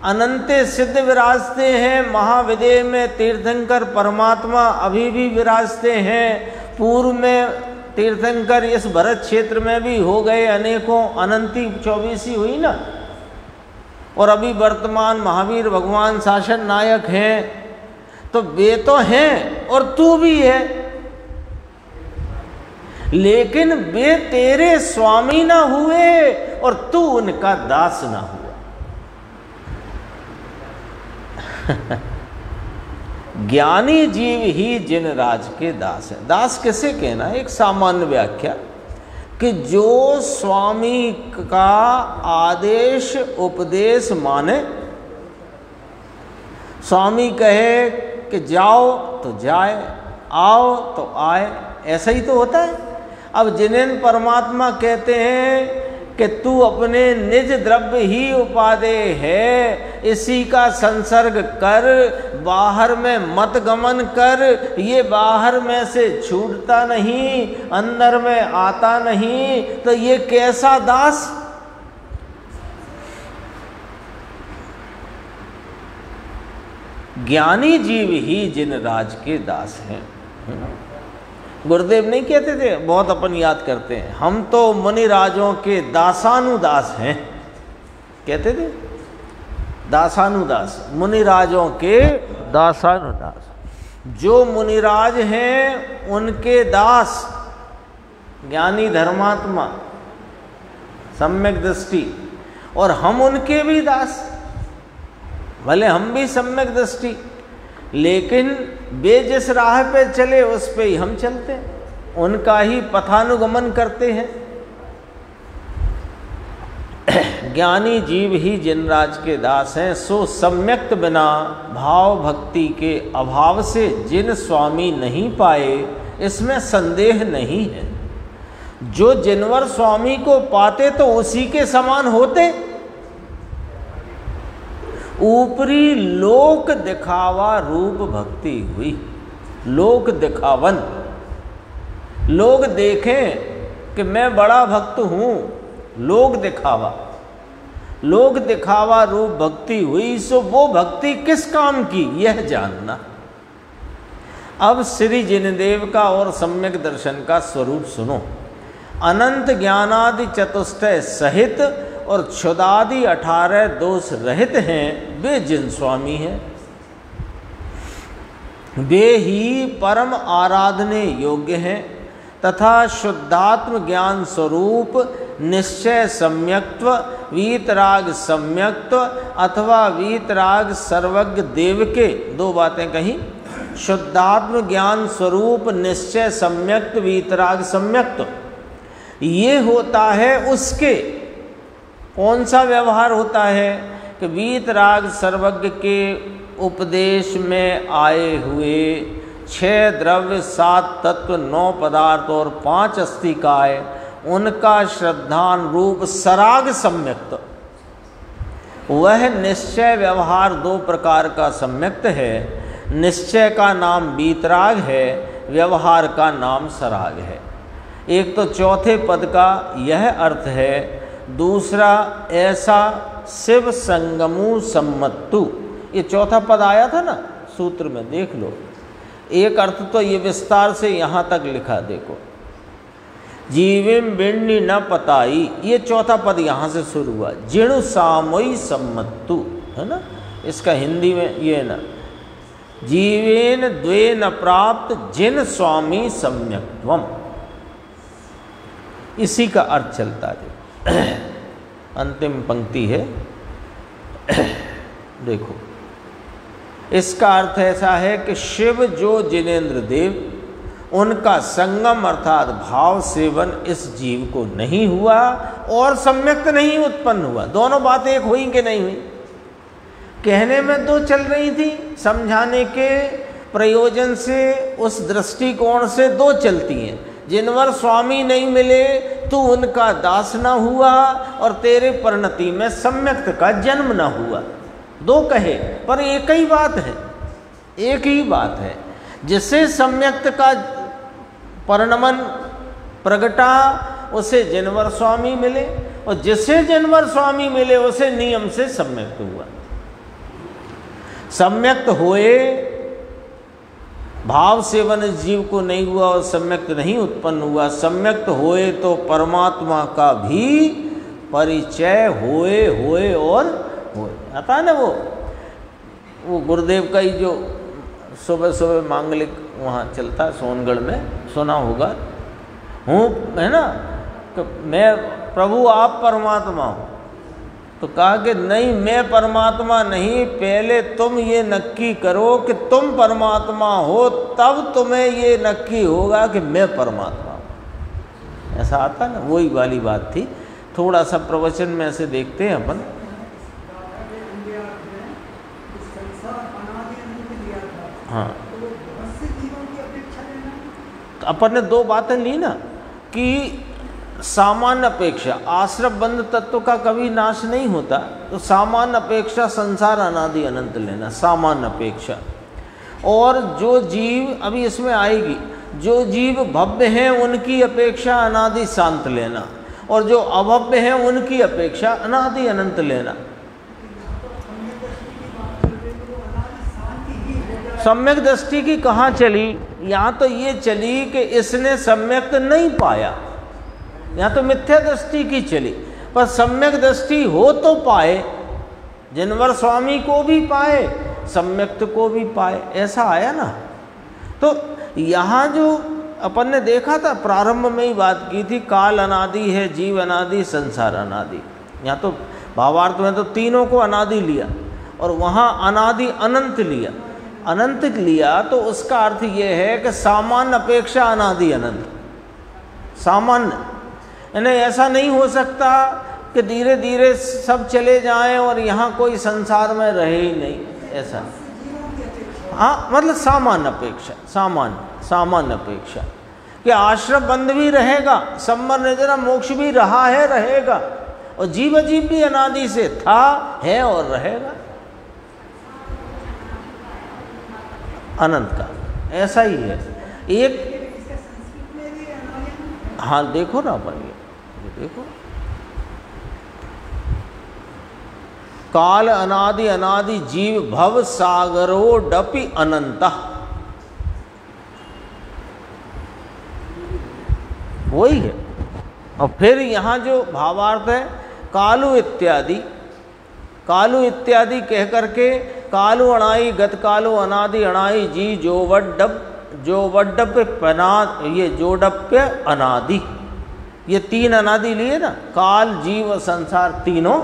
अनंत सिद्ध विराजते हैं, महाविदेह में तीर्थंकर परमात्मा अभी भी विराजते हैं। पूर्व में तीर्थंकर इस भरत क्षेत्र में भी हो गए अनेकों, अनंती 24 हुई ना, और अभी वर्तमान महावीर भगवान शासन नायक हैं। तो वे तो हैं और तू भी है, लेकिन वे तेरे स्वामी ना हुए और तू उनका दास ना हुआ। ज्ञानी जीव ही जिन राज के दास है। दास किसे कहना है? एक सामान्य व्याख्या कि जो स्वामी का आदेश उपदेश माने। स्वामी कहे कि जाओ तो जाए, आओ तो आए, ऐसा ही तो होता है। अब जिन्हें परमात्मा कहते हैं कि तू अपने निज द्रव्य ही उपादेय है, इसी का संसर्ग कर, बाहर में मत गमन कर। ये बाहर में से छूटता नहीं, अंदर में आता नहीं, तो ये कैसा दास? ज्ञानी जीव ही जिन राज के दास हैं। गुरुदेव नहीं कहते थे, बहुत अपन याद करते हैं, हम तो मुनि राजों के दासानुदास हैं, कहते थे दासानुदास, मुनि राजों के दासानुदास। जो मुनिराज हैं उनके दास, ज्ञानी धर्मात्मा सम्यक दृष्टि, और हम उनके भी दास। भले हम भी सम्यक दृष्टि, लेकिन वे जिस राह पे चले उस पे ही हम चलते हैं, उनका ही पथानुगमन करते हैं। ज्ञानी जीव ही जिनराज के दास हैं, सो सम्यक्त बिना भाव भक्ति के अभाव से जिन स्वामी नहीं पाए, इसमें संदेह नहीं है। जो जिनवर स्वामी को पाते तो उसी के समान होते। ऊपरी लोक दिखावा रूप भक्ति हुई। लोक दिखावन, लोग देखें कि मैं बड़ा भक्त हूँ, लोक दिखावा, लोक दिखावा रूप भक्ति हुई। सो वो भक्ति किस काम की, यह जानना। अब श्री जिनदेव का और सम्यक दर्शन का स्वरूप सुनो। अनंत ज्ञानादि चतुष्टय सहित और क्षुदादि 18 दोष रहित हैं, वे जिन स्वामी हैं। वे ही परम आराधने योग्य हैं तथा शुद्धात्म ज्ञान स्वरूप निश्चय सम्यक्त्व, वीतराग सम्यक्त्व अथवा वीतराग सर्वज्ञ देव के, दो बातें कहीं, शुद्धात्म ज्ञान स्वरूप निश्चय सम्यक्त्व, वीतराग सम्यक्त्व, ये होता है उसके। कौन सा व्यवहार होता है कि वीतराग सर्वज्ञ के उपदेश में आए हुए 6 द्रव्य, 7 तत्व, 9 पदार्थ और 5 अस्तिकाय, उनका श्रद्धान रूप सराग सम्यक्त, वह निश्चय व्यवहार 2 प्रकार का सम्यक्त है। निश्चय का नाम वीतराग है, व्यवहार का नाम सराग है। एक तो चौथे पद का यह अर्थ है, दूसरा ऐसा शिव संगमु सम्मत्तु, ये चौथा पद आया था ना सूत्र में, देख लो। एक अर्थ तो ये विस्तार से यहाँ तक लिखा, देखो, जीविम बिण्णी न पताई, ये चौथा पद यहाँ से शुरू हुआ। जिणु सामयी सम्मत्तु, है ना, इसका हिंदी में ये ना, जीवेन द्वे न प्राप्त जिन स्वामी सम्यक्त्वम, इसी का अर्थ चलता है। अंतिम पंक्ति है, देखो, इसका अर्थ ऐसा है कि शिव जो जिनेन्द्र देव, उनका संगम अर्थात भाव सेवन इस जीव को नहीं हुआ और सम्यक्त नहीं उत्पन्न हुआ। दोनों बातें एक हुई कि नहीं हुई? कहने में दो चल रही थी, समझाने के प्रयोजन से, उस दृष्टिकोण से दो चलती हैं। जिनवर स्वामी नहीं मिले तो उनका दास न हुआ और तेरे परिणति में सम्यक्त का जन्म न हुआ। दो कहे पर एक ही बात है, एक ही बात है। जिसे सम्यक्त का परिणमन प्रगटा उसे जिनवर स्वामी मिले, और जिसे जिनवर स्वामी मिले उसे नियम से सम्यक्त हुआ। सम्यक्त होए, भाव सेवन इस जीव को नहीं हुआ और सम्यक्त नहीं उत्पन्न हुआ। सम्यक्त होए तो परमात्मा का भी परिचय होए होए और होए। आता है ना वो गुरुदेव का ही जो सुबह सुबह मांगलिक वहाँ चलता है सोनगढ़ में, सुना होगा, हूँ, है ना, कि मैं प्रभु आप परमात्मा हो। तो कहा कि नहीं, मैं परमात्मा नहीं, पहले तुम ये नक्की करो कि तुम परमात्मा हो, तब तुम्हें ये नक्की होगा कि मैं परमात्मा हूँ। ऐसा आता ना, वही वाली बात थी। थोड़ा सा प्रवचन में ऐसे देखते हैं अपन। हाँ, तो अपन ने दो बातें ली ना कि सामान्य अपेक्षा, आश्रम बंध तत्व का कभी नाश नहीं होता, तो सामान्य अपेक्षा संसार अनादि अनंत लेना, सामान्य अपेक्षा। और जो जीव, अभी इसमें आएगी, जो जीव भव्य हैं उनकी अपेक्षा अनादि शांत लेना, और जो अभव्य हैं उनकी अपेक्षा अनादि अनंत लेना। सम्यक दृष्टि की कहाँ चली? यहाँ तो ये चली कि इसने सम्यक नहीं पाया, यहाँ तो मिथ्या दृष्टि की चली। पर सम्यक दृष्टि हो तो पाए, जिनवर स्वामी को भी पाए, सम्यक्त को भी पाए, ऐसा आया ना। तो यहाँ जो अपन ने देखा था, प्रारंभ में ही बात की थी, काल अनादि है, जीव अनादि, संसार अनादि। यहाँ तो भावार्थ में तो तीनों को अनादि लिया, और वहाँ अनादि अनंत लिया। अनंत लिया तो उसका अर्थ ये है कि सामान्य अपेक्षा अनादि अनंत। सामान्य यानी ऐसा नहीं हो सकता कि धीरे धीरे सब चले जाएं और यहाँ कोई संसार में रहे ही नहीं, ऐसा नहीं। हाँ, मतलब सामान्य अपेक्षा, सामान्य अपेक्षा कि आश्रम बंद भी रहेगा, सम्मर निर्जरा मोक्ष भी रहा है, रहेगा, और जीव अजीब भी अनादि से था, है और रहेगा अनंत का, ऐसा ही है। एक हाँ देखो ना अपन, ये देखो, काल अनादि अनादि जीव भव सागरो डपि अनंत, वही है। और फिर यहाँ जो भावार्थ है कालु इत्यादि, कालु इत्यादि कह करके कालु अणाई गत कालो अनादि अणाई जी जो वड्डप्य पनाद, ये जोडप्य अनादि, ये तीन अनादि लिए ना, काल जीव संसार तीनों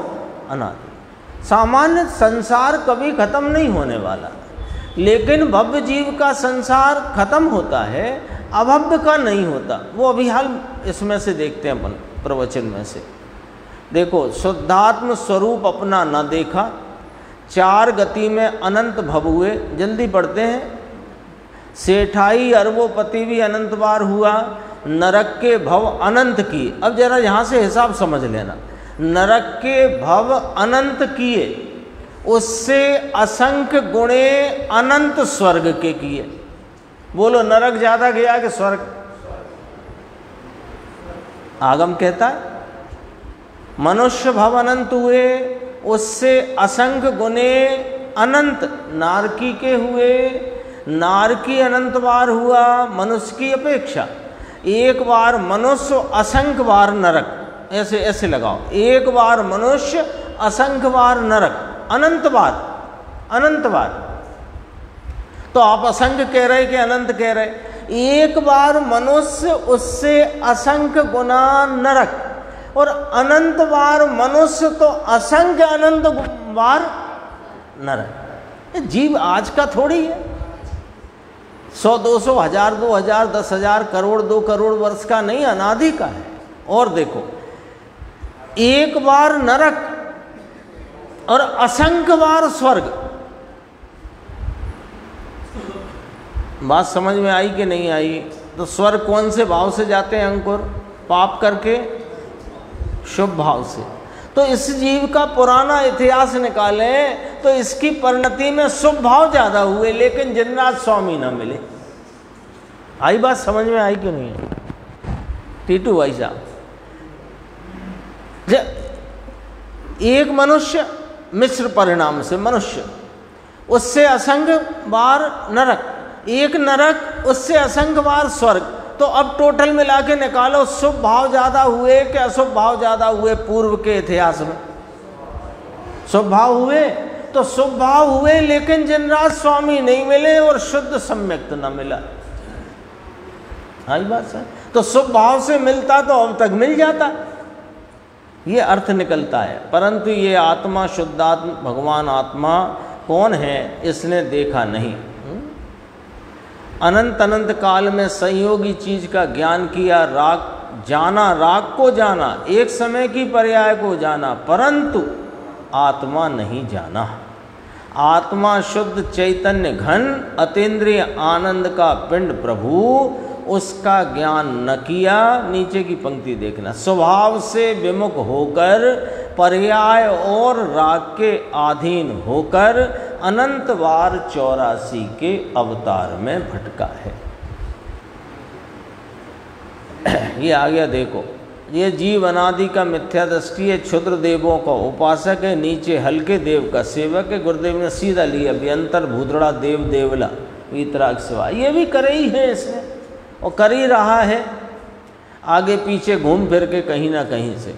अनादि। सामान्य संसार कभी खत्म नहीं होने वाला, लेकिन भव्य जीव का संसार खत्म होता है, अभव्य का नहीं होता। वो अभी हाल इसमें से देखते हैं अपन प्रवचन में से। देखो, शुद्धात्म स्वरूप अपना न देखा, चार गति में अनंत भव हुए, जल्दी पढ़ते हैं। सेठाई अरबोपति भी अनंत बार हुआ, नरक के भव अनंत की। अब जरा यहाँ से हिसाब समझ लेना, नरक के भव अनंत किए, उससे असंख्य गुणे अनंत स्वर्ग के किए। बोलो, नरक ज्यादा गया कि स्वर्ग? आगम कहता है मनुष्य भव अनंत हुए, उससे असंख्य गुणे अनंत नारकी के हुए, नारकी अनंत बार हुआ मनुष्य की अपेक्षा। एक बार मनुष्य असंख्य बार नरक, ऐसे ऐसे लगाओ, एक बार मनुष्य असंख्य बार नरक, अनंत बार, अनंत बार। तो आप असंख्य कह रहे कि अनंत कह रहे? एक बार मनुष्य, उससे असंख्य गुना नरक, और अनंत बार मनुष्य तो असंख्य अनंत बार नरक। जीव आज का थोड़ी है, 100, 200, 1000, 2000, 10,000, करोड़, 2 करोड़ वर्ष का नहीं, अनादि का है। और देखो, एक बार नरक और असंख्य बार स्वर्ग। बात समझ में आई कि नहीं आई? तो स्वर्ग कौन से भाव से जाते हैं अंकुर? पाप करके, शुभ भाव से। तो इस जीव का पुराना इतिहास निकालें तो इसकी परिणति में शुभ भाव ज्यादा हुए, लेकिन जिनराज स्वामी न मिले। आई बात समझ में आई कि नहीं? टीटू भाई साहब, एक मनुष्य मिश्र परिणाम से मनुष्य, उससे असंख्य बार नरक, एक नरक, उससे असंख्य बार स्वर्ग। तो अब टोटल मिला के निकालो, शुभ भाव ज्यादा हुए कि अशुभ भाव ज्यादा हुए? पूर्व के इतिहास में शुभ भाव हुए। तो शुभ भाव हुए, लेकिन जिनराज स्वामी नहीं मिले और शुद्ध सम्यक्त न मिला। हाँ, बात सर। तो शुभ भाव से मिलता तो अब तक मिल जाता, ये अर्थ निकलता है। परंतु ये आत्मा, शुद्धात्मा, भगवान आत्मा कौन है, इसने देखा नहीं। अनंत अनंत काल में संयोगी चीज का ज्ञान किया, राग जाना, राग को जाना, एक समय की पर्याय को जाना, परंतु आत्मा नहीं जाना। आत्मा शुद्ध चैतन्य घन अतीन्द्रिय आनंद का पिंड प्रभु, उसका ज्ञान न किया। नीचे की पंक्ति देखना, स्वभाव से विमुख होकर, पर्याय और राग के अधीन होकर अनंत बार 84 के अवतार में भटका है। ये आ गया, देखो, ये जीव अनादि का मिथ्या दृष्टि है, क्षुद्र देवों का उपासक है, नीचे हल्के देव का सेवक है। गुरुदेव ने सीधा लिया, अभ्यंतर भूतड़ा देव देवला वीतराग सेवा, ये भी करे ही है इसने, और कर ही रहा है, आगे पीछे घूम फिर के कहीं ना कहीं से।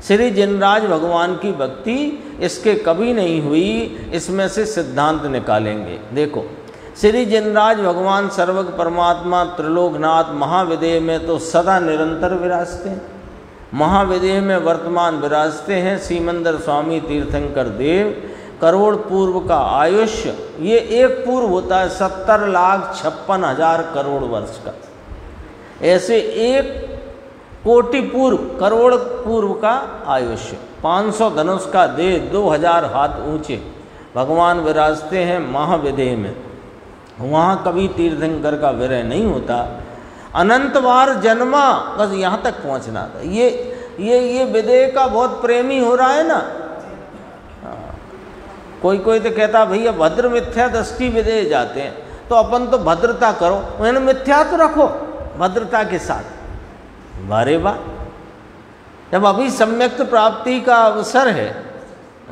श्री जिनराज भगवान की भक्ति इसके कभी नहीं हुई, इसमें से सिद्धांत निकालेंगे। देखो, श्री जिनराज भगवान सर्वज्ञ परमात्मा त्रिलोकनाथ महाविदेह में तो सदा निरंतर विराजते हैं, महाविदेह में वर्तमान विराजते हैं। सीमंदर स्वामी तीर्थंकर देव, करोड़ पूर्व का आयुष्य, ये एक पूर्व होता है 70,56,000 करोड़ वर्ष का। ऐसे एक कोटि पूर्व, करोड़ पूर्व का आयुष्य, 500 धनुष का देह, 2000 हाथ ऊंचे भगवान विराजते हैं महाविदेह में। वहाँ कभी तीर्थंकर का विरह नहीं होता। अनंत बार जन्मा, बस यहाँ तक पहुँचना था। ये विदेह का बहुत प्रेमी हो रहा है ना। कोई तो कहता भैया भद्र मिथ्या दृष्टि विदेह जाते हैं, तो अपन तो भद्रता करो, मैंने मिथ्या तो रखो भद्रता के साथ। वारे वाह, जब अभी सम्यक प्राप्ति का अवसर है,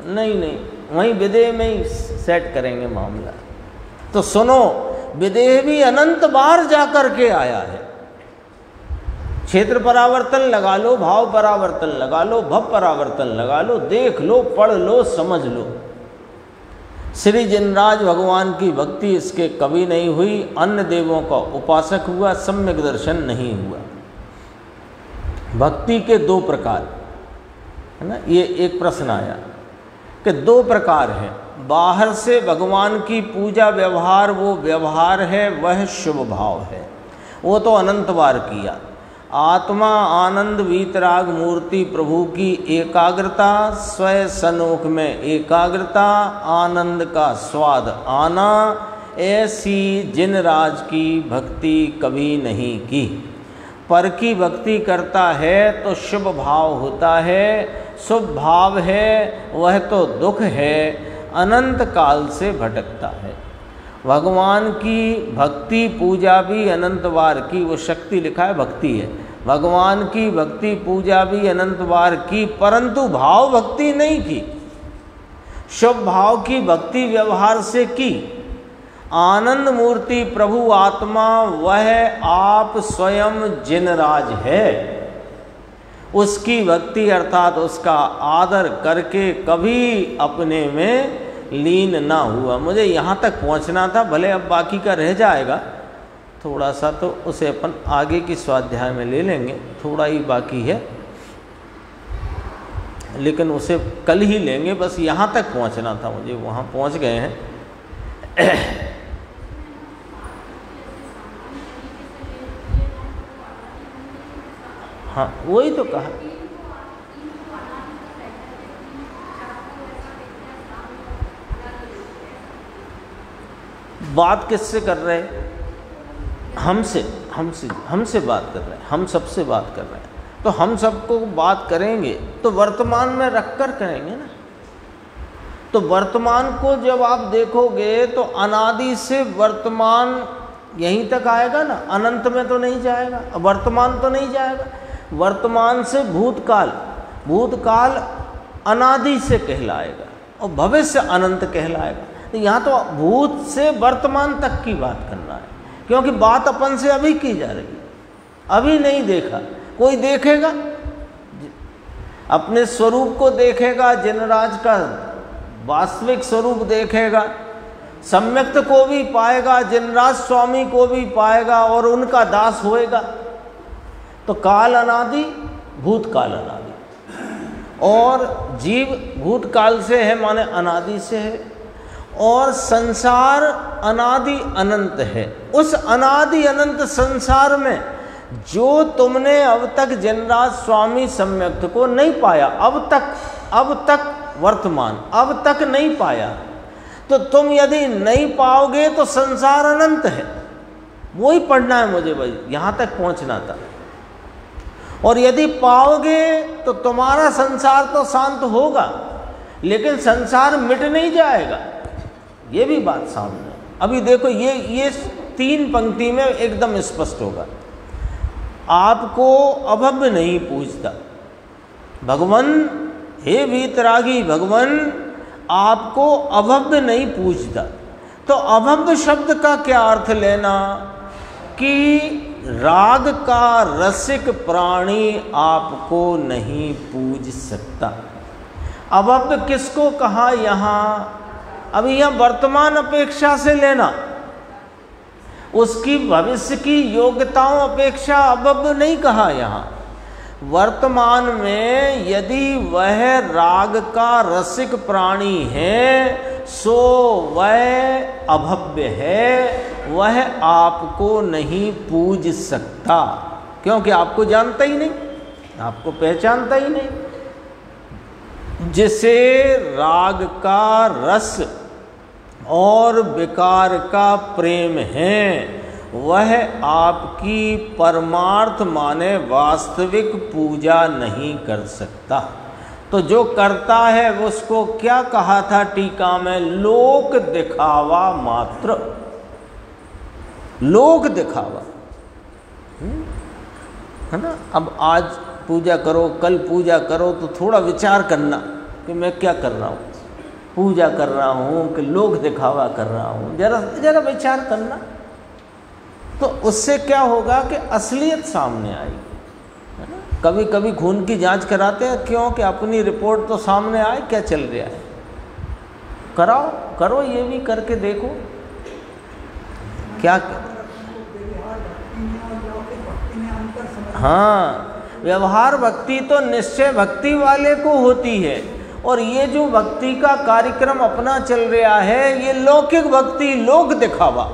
नहीं वहीं विदेह में ही सेट करेंगे मामला। तो सुनो, विदेह भी अनंत बार जाकर के आया है। क्षेत्र परावर्तन लगा लो, भाव परावर्तन लगा लो, भव परावर्तन लगा लो, देख लो, पढ़ लो, समझ लो। श्री जिनराज भगवान की भक्ति इसके कभी नहीं हुई, अन्य देवों का उपासक हुआ, सम्यक दर्शन नहीं हुआ। भक्ति के 2 प्रकार है ना। ये एक प्रश्न आया कि 2 प्रकार हैं। बाहर से भगवान की पूजा व्यवहार, वो व्यवहार है, वह शुभ भाव है, वो तो अनंत बार किया। आत्मा आनंद वीतराग मूर्ति प्रभु की एकाग्रता, स्वयं सनोख में एकाग्रता, आनंद का स्वाद आना, ऐसी जिनराज की भक्ति कभी नहीं की। पर की भक्ति करता है तो शुभ भाव होता है, शुभ भाव है वह तो दुख है, अनंत काल से भटकता है। भगवान की भक्ति पूजा भी अनंत बार की, वो शक्ति लिखा है भक्ति है। भगवान की भक्ति पूजा भी अनंत बार की, परंतु भाव भक्ति नहीं की। शुभ भाव की भक्ति व्यवहार से की। आनंद मूर्ति प्रभु आत्मा, वह आप स्वयं जिनराज है, उसकी भक्ति अर्थात उसका आदर करके कभी अपने में लीन ना हुआ। मुझे यहाँ तक पहुँचना था, भले अब बाकी का रह जाएगा थोड़ा सा, तो उसे अपन आगे की स्वाध्याय में ले लेंगे, थोड़ा ही बाकी है लेकिन उसे कल ही लेंगे। बस यहाँ तक पहुँचना था मुझे, वहाँ पहुँच गए हैं। हाँ वही तो कहा। बात किससे कर रहे हैं? हमसे बात कर रहे हैं, हम सबसे बात कर रहे हैं। तो हम सबको बात करेंगे तो वर्तमान में रखकर करेंगे ना। तो वर्तमान को जब आप देखोगे तो अनादि से वर्तमान यहीं तक आएगा ना, अनंत में तो नहीं जाएगा, वर्तमान तो नहीं जाएगा। वर्तमान से भूतकाल, भूतकाल अनादि से कहलाएगा और भविष्य अनंत कहलाएगा। तो यहाँ तो भूत से वर्तमान तक की बात करना है, क्योंकि बात अपन से अभी की जा रही है। अभी नहीं देखा, कोई देखेगा अपने स्वरूप को देखेगा, जिनराज का वास्तविक स्वरूप देखेगा, सम्यक्त को भी पाएगा, जिनराज स्वामी को भी पाएगा और उनका दास होएगा। तो काल अनादि, भूतकाल अनादि, और जीव भूतकाल से है माने अनादि से है, और संसार अनादि अनंत है। उस अनादि अनंत संसार में जो तुमने अब तक जिनराज स्वामी सम्यक्त को नहीं पाया, अब तक वर्तमान अब तक नहीं पाया, तो तुम यदि नहीं पाओगे तो संसार अनंत है। वो ही पढ़ना है मुझे भाई, यहाँ तक पहुँचना था। और यदि पाओगे तो तुम्हारा संसार तो शांत होगा, लेकिन संसार मिट नहीं जाएगा। ये भी बात सामने है। अभी देखो ये 3 पंक्ति में एकदम स्पष्ट होगा। आपको अभव्य नहीं पूछता भगवान, हे वीतरागी भगवान आपको अभव्य नहीं पूछता। तो अभव्य शब्द का क्या अर्थ लेना कि राग का रसिक प्राणी आपको नहीं पूज सकता। अभव्य किसको कहा यहाँ? अभी यह वर्तमान अपेक्षा से लेना, उसकी भविष्य की योग्यताओं अपेक्षा अभव्य नहीं कहा यहाँ। वर्तमान में यदि वह राग का रसिक प्राणी है सो वह अभव्य है, वह आपको नहीं पूज सकता, क्योंकि आपको जानता ही नहीं। आपको पहचानता ही नहीं। जिसे राग का रस और विकार का प्रेम है वह आपकी परमार्थ माने वास्तविक पूजा नहीं कर सकता। तो जो करता है उसको क्या कहा था टीका में? लोक दिखावा मात्र, लोक दिखावा, है ना। अब आज पूजा करो, कल पूजा करो, तो थोड़ा विचार करना कि मैं क्या कर रहा हूँ, पूजा कर रहा हूँ कि लोक दिखावा कर रहा हूँ, जरा विचार करना। तो उससे क्या होगा कि असलियत सामने आएगी, है ना। कभी कभी खून की जांच कराते हैं, क्यों? कि अपनी रिपोर्ट तो सामने आए क्या चल रहा है। कराओ, करो, ये भी करके देखो क्या कर। हाँ, व्यवहार भक्ति तो निश्चय भक्ति वाले को होती है, और ये जो भक्ति का कार्यक्रम अपना चल रहा है ये लौकिक भक्ति, लोक दिखावा।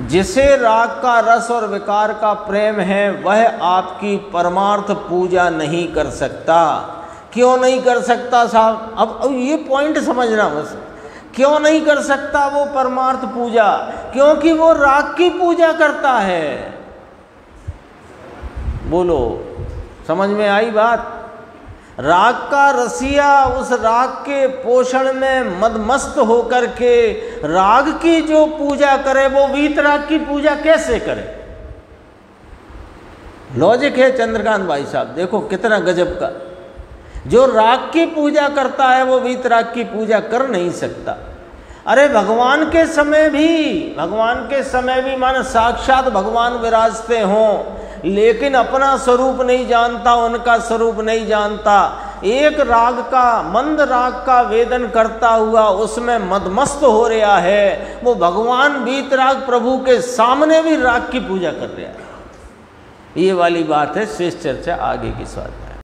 जिसे राग का रस और विकार का प्रेम है वह आपकी परमार्थ पूजा नहीं कर सकता। क्यों नहीं कर सकता साहब? अब ये पॉइंट समझना बस। क्यों नहीं कर सकता वो परमार्थ पूजा? क्योंकि वो राग की पूजा करता है। बोलो, समझ में आई बात? राग का रसिया उस राग के पोषण में मदमस्त होकर के राग की जो पूजा करे वो वीतराग की पूजा कैसे करे? लॉजिक है चंद्रकांत भाई साहब, देखो कितना गजब का। जो राग की पूजा करता है वो वीतराग की पूजा कर नहीं सकता। अरे भगवान के समय भी माने साक्षात भगवान विराजते हों, लेकिन अपना स्वरूप नहीं जानता, उनका स्वरूप नहीं जानता। एक राग का, मंद राग का वेदन करता हुआ उसमें मदमस्त हो रहा है, वो भगवान वीतराग प्रभु के सामने भी राग की पूजा कर रहा है। ये वाली बात है। शेष चर्चा आगे की स्वाध्याय।